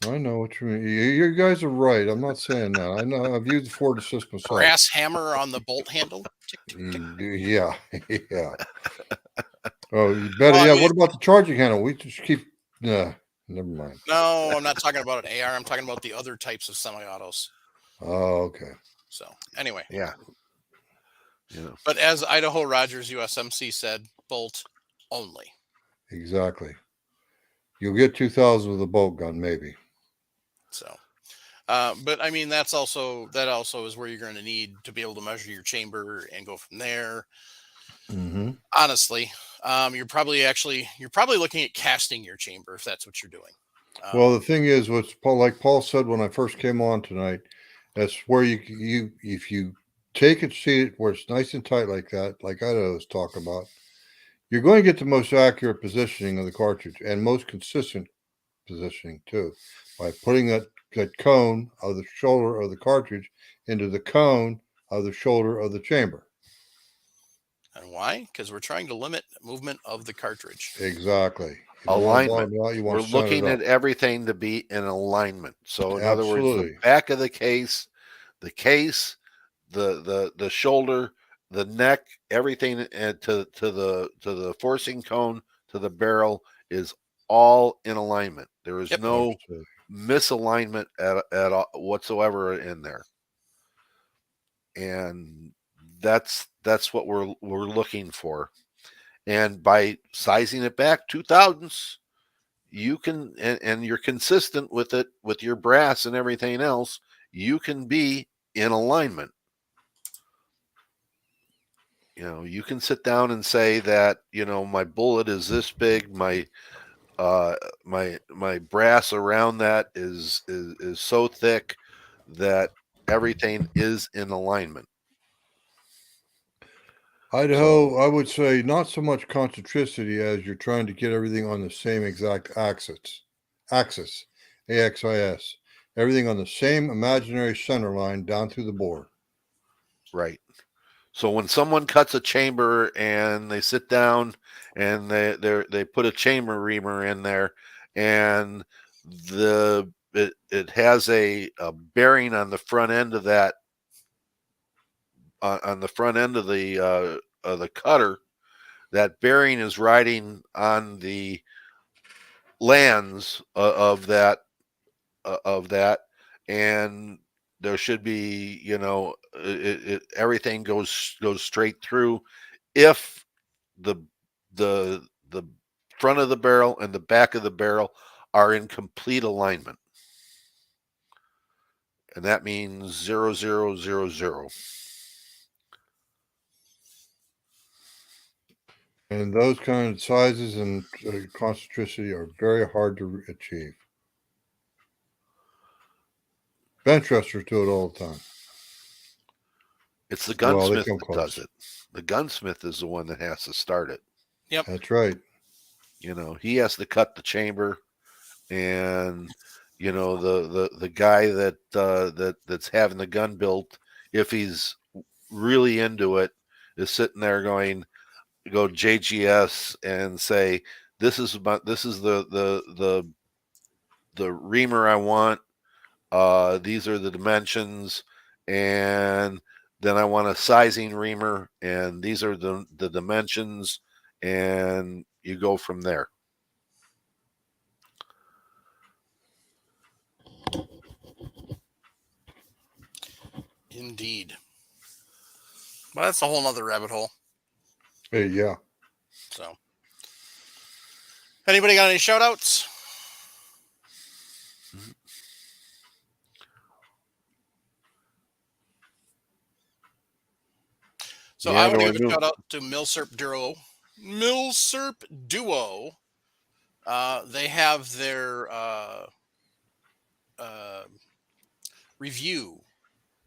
I know what you mean. You guys are right. I'm not saying that. I know. I've used the forward assist myself. Brass hammer on the bolt handle. Tick, tick, tick. Yeah, yeah. Oh, you better. Well, I Yeah. mean, What about the charging handle? We just keep. Nah, never mind. no, I'm not talking about an AR. I'm talking about the other types of semi-autos. Oh, okay. So anyway, Yeah. Yeah. but as Idaho Rogers USMC said, bolt only. Exactly. You'll get 2000 with a bolt gun, maybe. So, but I mean, that also is where you're going to need to be able to measure your chamber and go from there. Mm-hmm. Honestly, you're probably looking at casting your chamber if that's what you're doing. Well, the thing is, what's like Paul said when I first came on tonight, that's where you if you take it, see it where it's nice and tight like that, like I was talking about, you're going to get the most accurate positioning of the cartridge and most consistent positioning too, by putting that cone of the shoulder of the cartridge into the cone of the shoulder of the chamber. And why? Because we're trying to limit movement of the cartridge. Exactly. You don't want to Alignment. bottom it out, you want We're to center it looking up. at everything to be in alignment. So in other words, the Absolutely. back of the case, the shoulder, the neck, everything to the forcing cone to the barrel is all in alignment. There is Yep. no Absolutely. misalignment at all whatsoever in there. And that's what we're looking for. And by sizing it back 2000s, you can and you're consistent with it with your brass and everything else, you can be in alignment. You know, you can sit down and say that, you know, my bullet is this big, my brass around that is so thick that everything is in alignment. Idaho, I would say not so much concentricity as you're trying to get everything on the same exact axis, AXIS, everything on the same imaginary center line down through the board. Right. So when someone cuts a chamber and they sit down and they put a chamber reamer in there, and it has a bearing on the front end of that on the front end of the cutter, that bearing is riding on the lands of that and there should be, you know, everything goes straight through if the front of the barrel and the back of the barrel are in complete alignment, and that means 0 0 0 0. And those kind of sizes and concentricity are very hard to achieve. Bench wrestlers do it all the time. It's the Well, they gunsmith come that close. does it. The gunsmith is the one that has to start it. Yep. That's right. You know, he has to cut the chamber, and you know the guy that's having the gun built, if he's really into it, is sitting there go JGS and say, this is the reamer I want. These are the dimensions, and then I want a sizing reamer, and these are the dimensions, and you go from there. Indeed. Well, that's a whole nother rabbit hole. Hey, yeah. So, anybody got any shout outs? So Yeah, I want no, to I give a knew. shout out to Milsurp Duo. Milsurp Duo. They have their review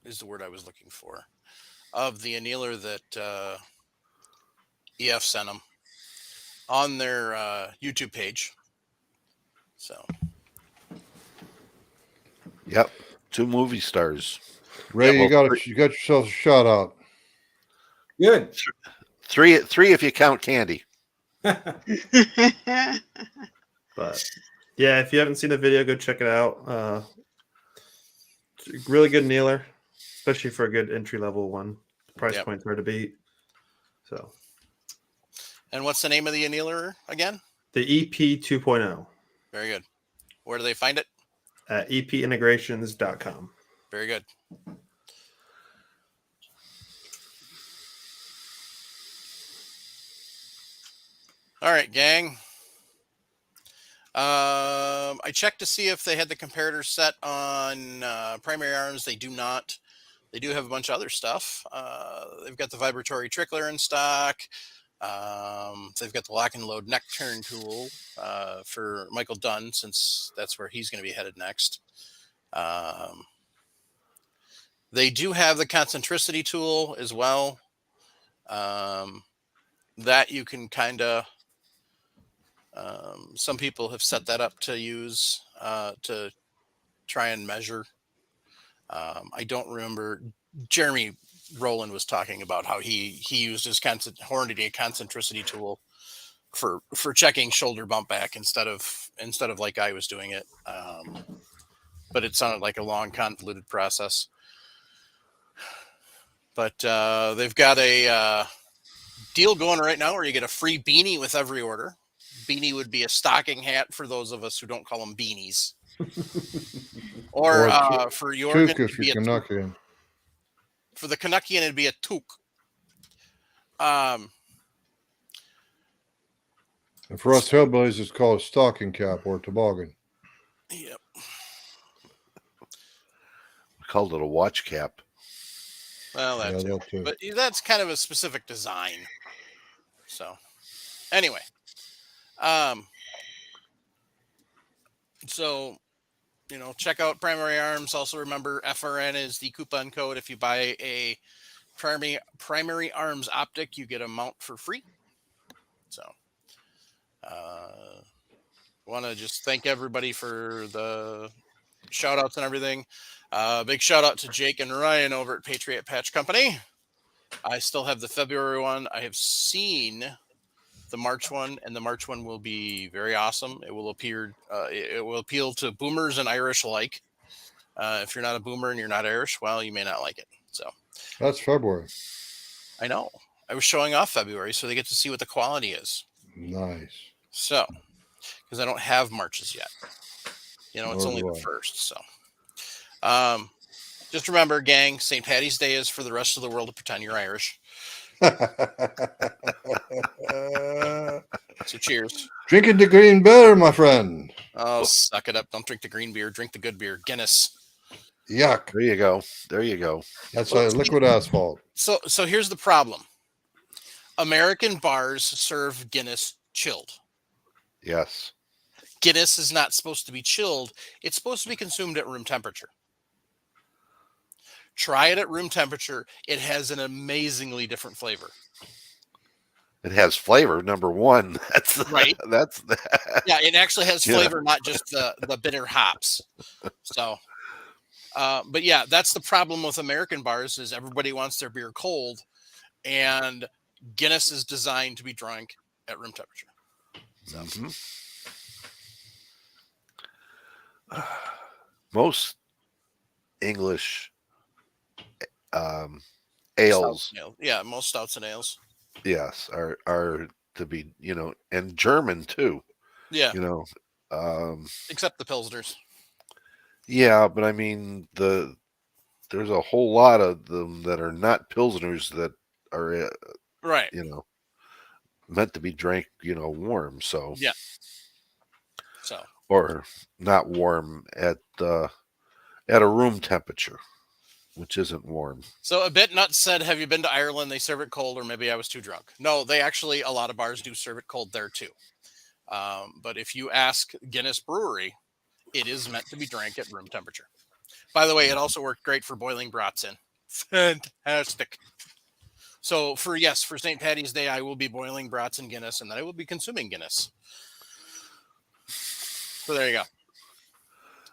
is the word I was looking for of the annealer that EF sent them on their YouTube page. So Yep, 2 movie stars. Ray, well, you got yourself a shout out. Good. 3 if you count Candy. But yeah, if you haven't seen the video, go check it out. Really good kneeler, especially for a good entry level one. Price point's hard to beat. So. And what's the name of the annealer again? The EP 2.0. Very good. Where do they find it? At epintegrations.com. Very good. All right, gang. I checked to see if they had the comparator set on primary arms. They do not. They do have a bunch of other stuff. They've got the vibratory trickler in stock. They've got the lock and load neck turn tool for Michael Dunn, since that's where he's going to be headed next. They do have the concentricity tool as well. That you can kind of, some people have set that up to use to try and measure. I don't remember. Jeremy Rowland was talking about how he used his Hornady concentricity tool for checking shoulder bump back instead of like I was doing it. But it sounded like a long, convoluted process. But they've got a deal going right now where you get a free beanie with every order. Beanie would be a stocking hat for those of us who don't call them beanies. Or for Jorgen, Toque if you're Canuckian. For the Canuckian, it'd be a toque. And for us hillbillies, it's called a stocking cap or a toboggan. Yep. We called it a watch cap. Well, that too. But that's kind of a specific design. So, anyway, so check out Primary Arms. Also, remember FRN is the coupon code. If you buy a Primary Arms optic, you get a mount for free. So, want to just thank everybody for the shout outs and everything. Big shout out to Jake and Ryan over at Patriot Patch Company. I still have the February one. I have seen the March one, and the March one will be very awesome. It will appeal to boomers and Irish alike. If you're not a boomer and you're not Irish, well, you may not like it. So that's February. I know. I was showing off February, so they get to see what the quality is. Nice. So, because I don't have Marches yet. It's only the first. So, just remember, gang, St. Paddy's Day is for the rest of the world to pretend you're Irish. So cheers. Drinking the green beer, my friend. Oh, suck it up. Don't drink the green beer. Drink the good beer. Guinness. Yuck. There you go. There you go. That's like liquid asphalt. So here's the problem. American bars serve Guinness chilled. Yes. Guinness is not supposed to be chilled. It's supposed to be consumed at room temperature. Try it at room temperature. It has an amazingly different flavor. It has flavor, number one. That's right. Yeah, it actually has flavor, not just the bitter hops. So, but yeah, that's the problem with American bars is everybody wants their beer cold, and Guinness is designed to be drunk at room temperature. So. Mm-hmm. Most English ales, most stouts and ales, yes, are to be, and German too. Yeah, except the Pilsners. Yeah, but I mean there's a whole lot of them that are not Pilsners that are right. Meant to be drank, warm. So yeah. So or not warm at a room temperature. which isn't warm. So a bit nuts said, "Have you been to Ireland? They serve it cold, or maybe I was too drunk." No, they actually, a lot of bars do serve it cold there too. But if you ask Guinness Brewery, it is meant to be drank at room temperature. By the way, it also worked great for boiling brats in. Fantastic. So for St. Patty's Day, I will be boiling brats in Guinness, and then I will be consuming Guinness. So there you go.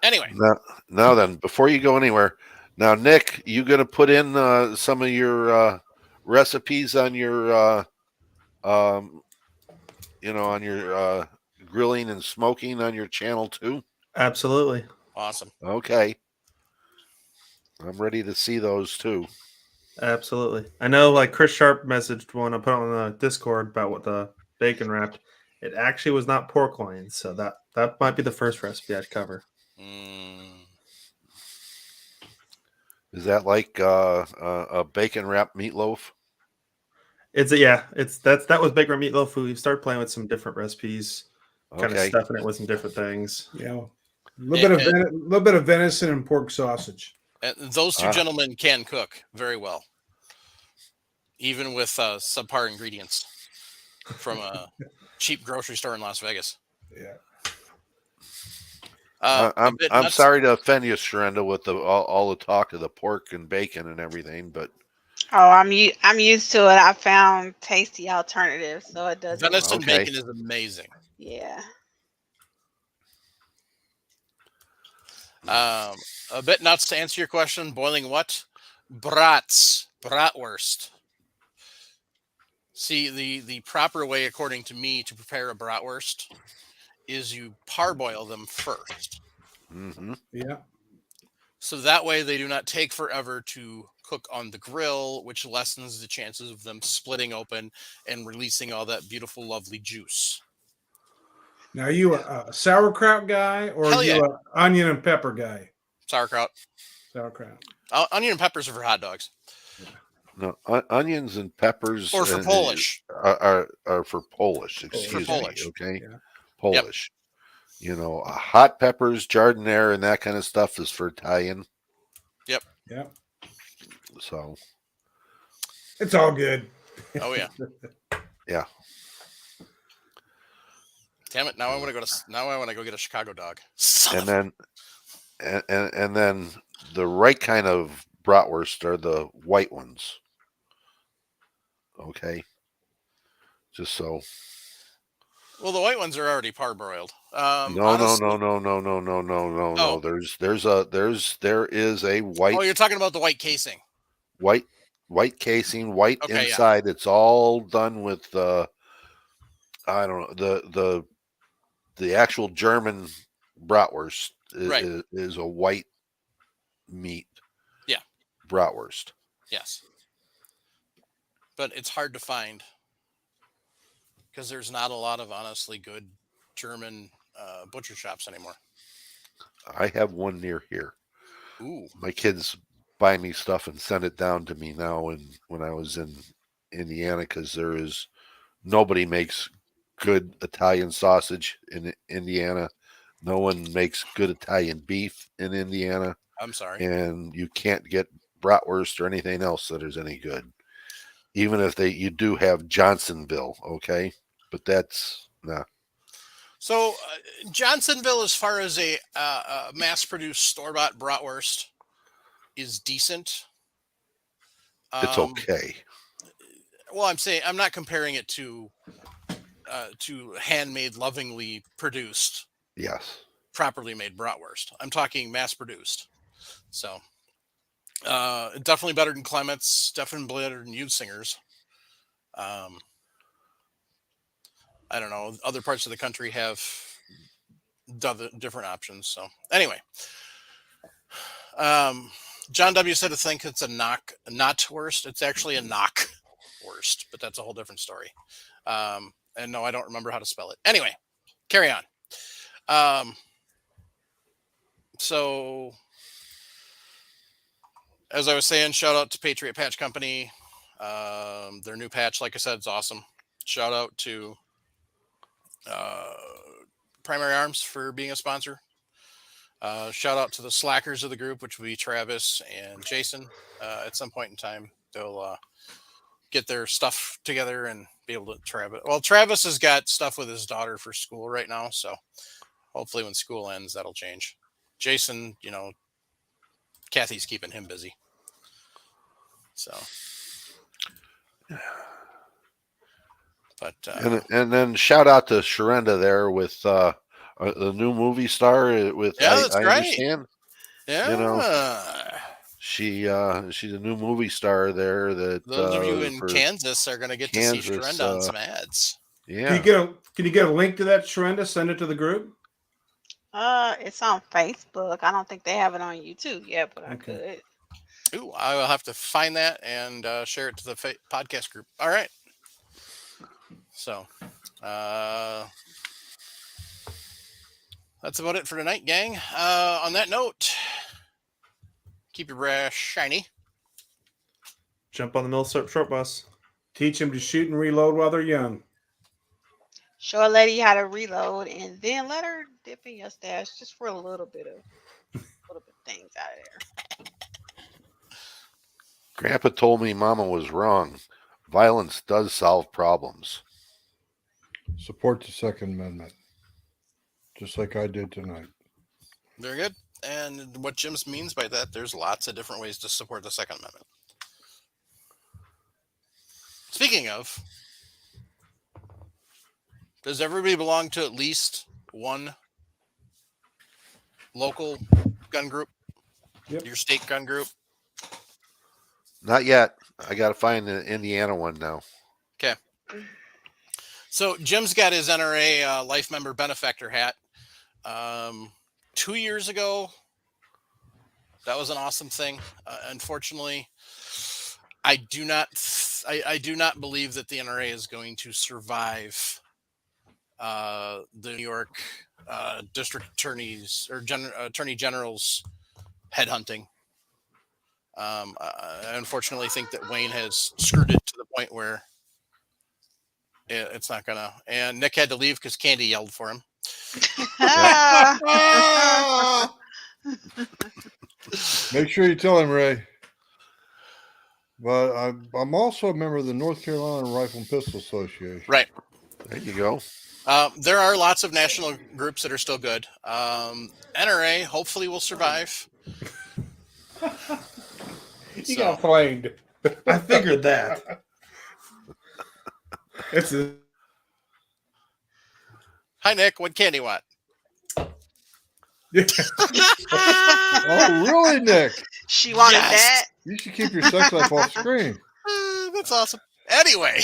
Anyway, Now then, before you go anywhere, now Nick, you gonna put in some of your recipes on your on your grilling and smoking on your channel too? Absolutely. awesome. Okay, I'm ready to see those too. Absolutely. I know, like Chris Sharp messaged one I put on the Discord about what the bacon wrapped. It actually was not pork loins, so that might be the first recipe I'd cover. Is that like a bacon wrapped meatloaf? That was bacon wrapped meatloaf. We started playing with some different recipes, kind of Okay, stuffing it with some different things. Yeah, a little bit of venison and pork sausage. And those two gentlemen can cook very well, even with subpar ingredients from a cheap grocery store in Las Vegas. Yeah. I'm sorry to offend you, Sharenda, with all the talk of the pork and bacon and everything, but Oh, I'm used to it. I found tasty alternatives, so it doesn't. Venison bacon is amazing. Yeah. A bit nuts to answer your question. Boiling what? Bratwurst. See, the proper way, according to me, to prepare a bratwurst is you parboil them first. Yeah. So that way they do not take forever to cook on the grill, which lessens the chances of them splitting open and releasing all that beautiful, lovely juice. Now, are you a sauerkraut guy or Hell are you yeah. an onion and pepper guy? Sauerkraut. Sauerkraut. Onion and peppers are for hot dogs. no, onions and peppers Or for Polish. are for Polish. Excuse Polish. me. Okay, Yeah. Polish. Yep. Hot peppers, jardinere, and that kind of stuff is for Italian. Yep. Yep. So it's all good. Oh yeah. Yeah. Damn it! Now I want to go get a Chicago dog. And then the right kind of bratwurst are the white ones. Okay. Just so. Well, the white ones are already parboiled. No. There is a white. Oh, you're talking about the white casing. White casing, white Okay, inside. Yeah. It's all done with I don't know, the actual German bratwurst is a white meat. Yeah. Bratwurst. Yes. But it's hard to find because there's not a lot of honestly good German butcher shops anymore. I have one near here. Ooh. My kids buy me stuff and send it down to me now. And when I was in Indiana, because nobody makes good Italian sausage in Indiana. No one makes good Italian beef in Indiana. I'm sorry. And you can't get bratwurst or anything else that is any good. Even if you do have Johnsonville, okay? But that's nah. So Johnsonville, as far as a mass-produced store-bought bratwurst, is decent. It's okay. Well, I'm not comparing it to handmade, lovingly produced, yes, properly made bratwurst. I'm talking mass-produced. So definitely better than Clement's, definitely better than Singer's. I don't know. Other parts of the country have different options. So anyway, John W. said to think it's a not worst. It's actually a knock worst, but that's a whole different story. And no, I don't remember how to spell it. Anyway, carry on. So as I was saying, shout out to Patriot Patch Company. Their new patch, like I said, is awesome. Shout out to Primary Arms for being a sponsor. Shout out to the slackers of the group, which would be Travis and Jason. At some point in time, they'll get their stuff together and be able to Travis. Well, Travis has got stuff with his daughter for school right now, so hopefully when school ends, that'll change. Jason, Kathy's keeping him busy. So, but and then shout out to Sharenda there with the new movie star. With that's I right. understand. Yeah, she's a new movie star there. That those of you in Kansas are going to get to see Sharenda on some ads. Yeah. Can you get a link to that, Sharenda? Send it to the group. It's on Facebook. I don't think they have it on YouTube yet, but I could. Ooh, I will have to find that and share it to the podcast group. All right. So, that's about it for tonight, gang. On that note, keep your brass shiny. Jump on the mill short bus. Teach them to shoot and reload while they're young. Show a lady how to reload, and then let her dip in your stash just for a little bit of things out of there. Grandpa told me Mama was wrong. Violence does solve problems. Support the Second Amendment, just like I did tonight. Very good. And what Jim means by that, there's lots of different ways to support the Second Amendment. Speaking of, does everybody belong to at least one local gun group? Yep. Your state gun group? Not yet. I got to find the Indiana one now. Okay. So Jim's got his NRA life member benefactor hat. 2 years ago, that was an awesome thing. Unfortunately, I do not believe that the NRA is going to survive the New York district attorneys or attorney general's headhunting. I unfortunately think that Wayne has screwed it to the point where it's not gonna. And Nick had to leave because Candy yelled for him. Make sure you tell him, Ray. But I'm also a member of the North Carolina Rifle and Pistol Association. Right. There you go. There are lots of national groups that are still good. NRA hopefully will survive. You got flamed. I figured that. Hi, Nick. What candy want? Oh, really, Nick? She wanted that. You should keep your sex life off screen. That's awesome. Anyway.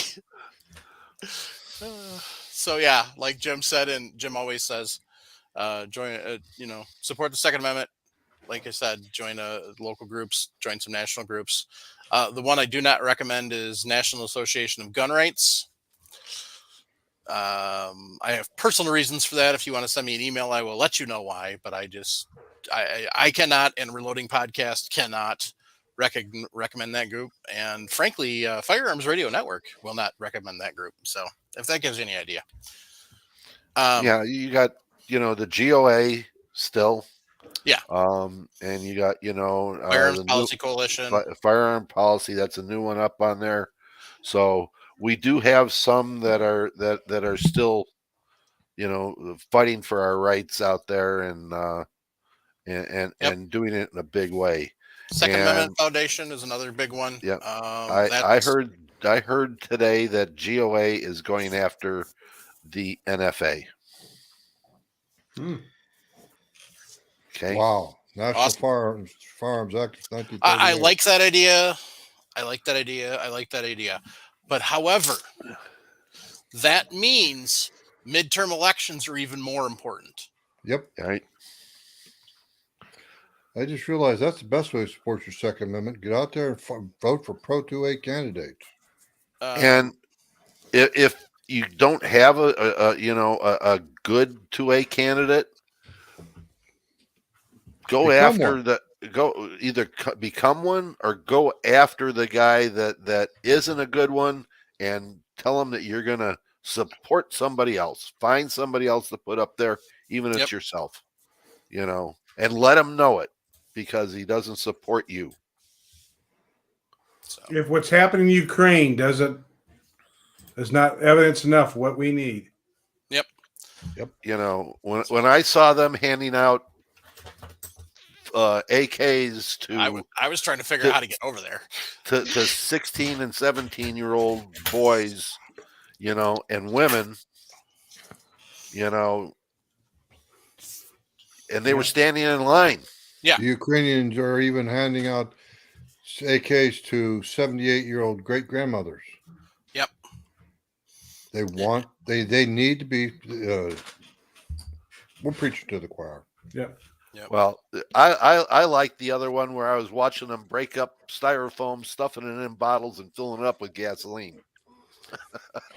So, yeah, like Jim said, and Jim always says, join, support the Second Amendment. Like I said, join local groups, join some national groups. The one I do not recommend is National Association of Gun Rights. I have personal reasons for that. If you want to send me an email, I will let you know why. But I cannot, and Reloading Podcast cannot recommend that group. And frankly, Firearms Radio Network will not recommend that group. So if that gives you any idea. Yeah, you got, the GOA still. Yeah. And you got, Firearms Policy Coalition. Firearm Policy, that's a new one up on there. So we do have some that are still, fighting for our rights out there and doing it in a big way. Second Amendment Foundation is another big one. Yeah. I heard today that GOA is going after the NFA. Okay. Wow. National Awesome. Firearms Act of 1938. I like that idea. But however, that means midterm elections are even more important. Yep. All right. I just realized that's the best way to support your Second Amendment. Get out there and vote for pro 2A candidates. And if you don't have a good 2A candidate, either become one or go after the guy that isn't a good one and tell them that you're going to support somebody else. Find somebody else to put up there, even if it's yourself. and let him know it, because he doesn't support you. So If what's happening in Ukraine is not evidence enough what we need. yep. You know, when I saw them handing out AKs I was trying to figure out how to get over there. to 16 and 17-year-old boys, you know, and women, you know, and they were standing in line. Yeah. The Ukrainians are even handing out AKs to 78-year-old great grandmothers. Yep. They need to be. We're preaching to the choir. Yep. Yep. Well, I like the other one where I was watching them break up styrofoam, stuffing it in bottles, and filling it up with gasoline.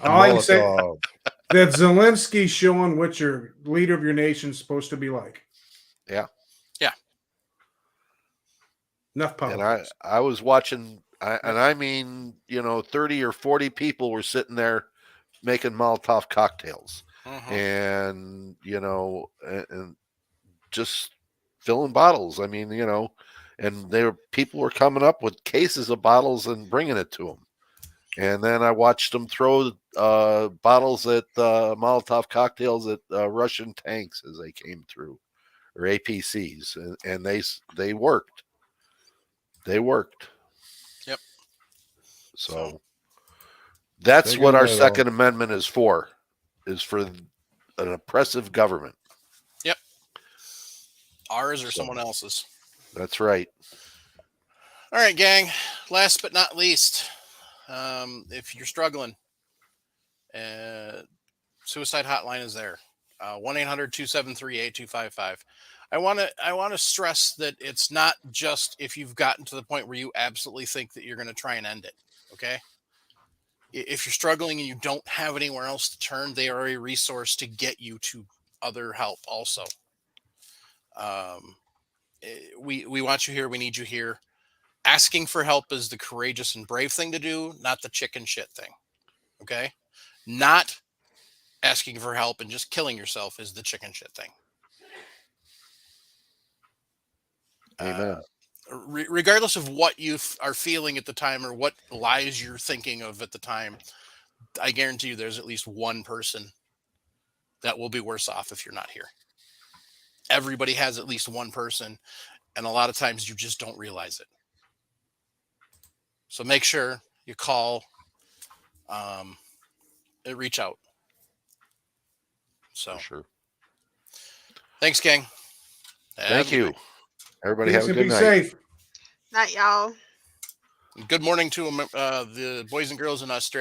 All I can say Molotov. that Zelensky's showing what your leader of your nation's supposed to be like. Yeah. Yeah. Enough And politics. I was watching, and I mean, you know, 30 or 40 people were sitting there making Molotov cocktails, and, you know, and just filling bottles. I mean, you know, and people were coming up with cases of bottles and bringing it to them. And then I watched them throw bottles at Molotov cocktails at Russian tanks as they came through, or APCs, and they worked. They worked. Yep. So that's Taking what our that Second Amendment is for an oppressive government. Yep. Ours or So, someone else's. That's right. All right, gang. Last but not least, if you're struggling, suicide hotline is there. 1-800-273-8255. I want to stress that it's not just if you've gotten to the point where you absolutely think that you're going to try and end it. Okay. If you're struggling and you don't have anywhere else to turn, they are a resource to get you to other help also. We want you here. We need you here. Asking for help is the courageous and brave thing to do, not the chicken shit thing. Okay. Not asking for help and just killing yourself is the chicken shit thing. Amen. Regardless of what you are feeling at the time or what lies you're thinking of at the time, I guarantee you there's at least one person that will be worse off if you're not here. Everybody has at least one person, and a lot of times you just don't realize it. So make sure you call, and reach out. So For sure. Thanks, gang. Thank you. Everybody Peace have a and good be night. safe. Night, y'all. Good morning to the boys and girls in Australia.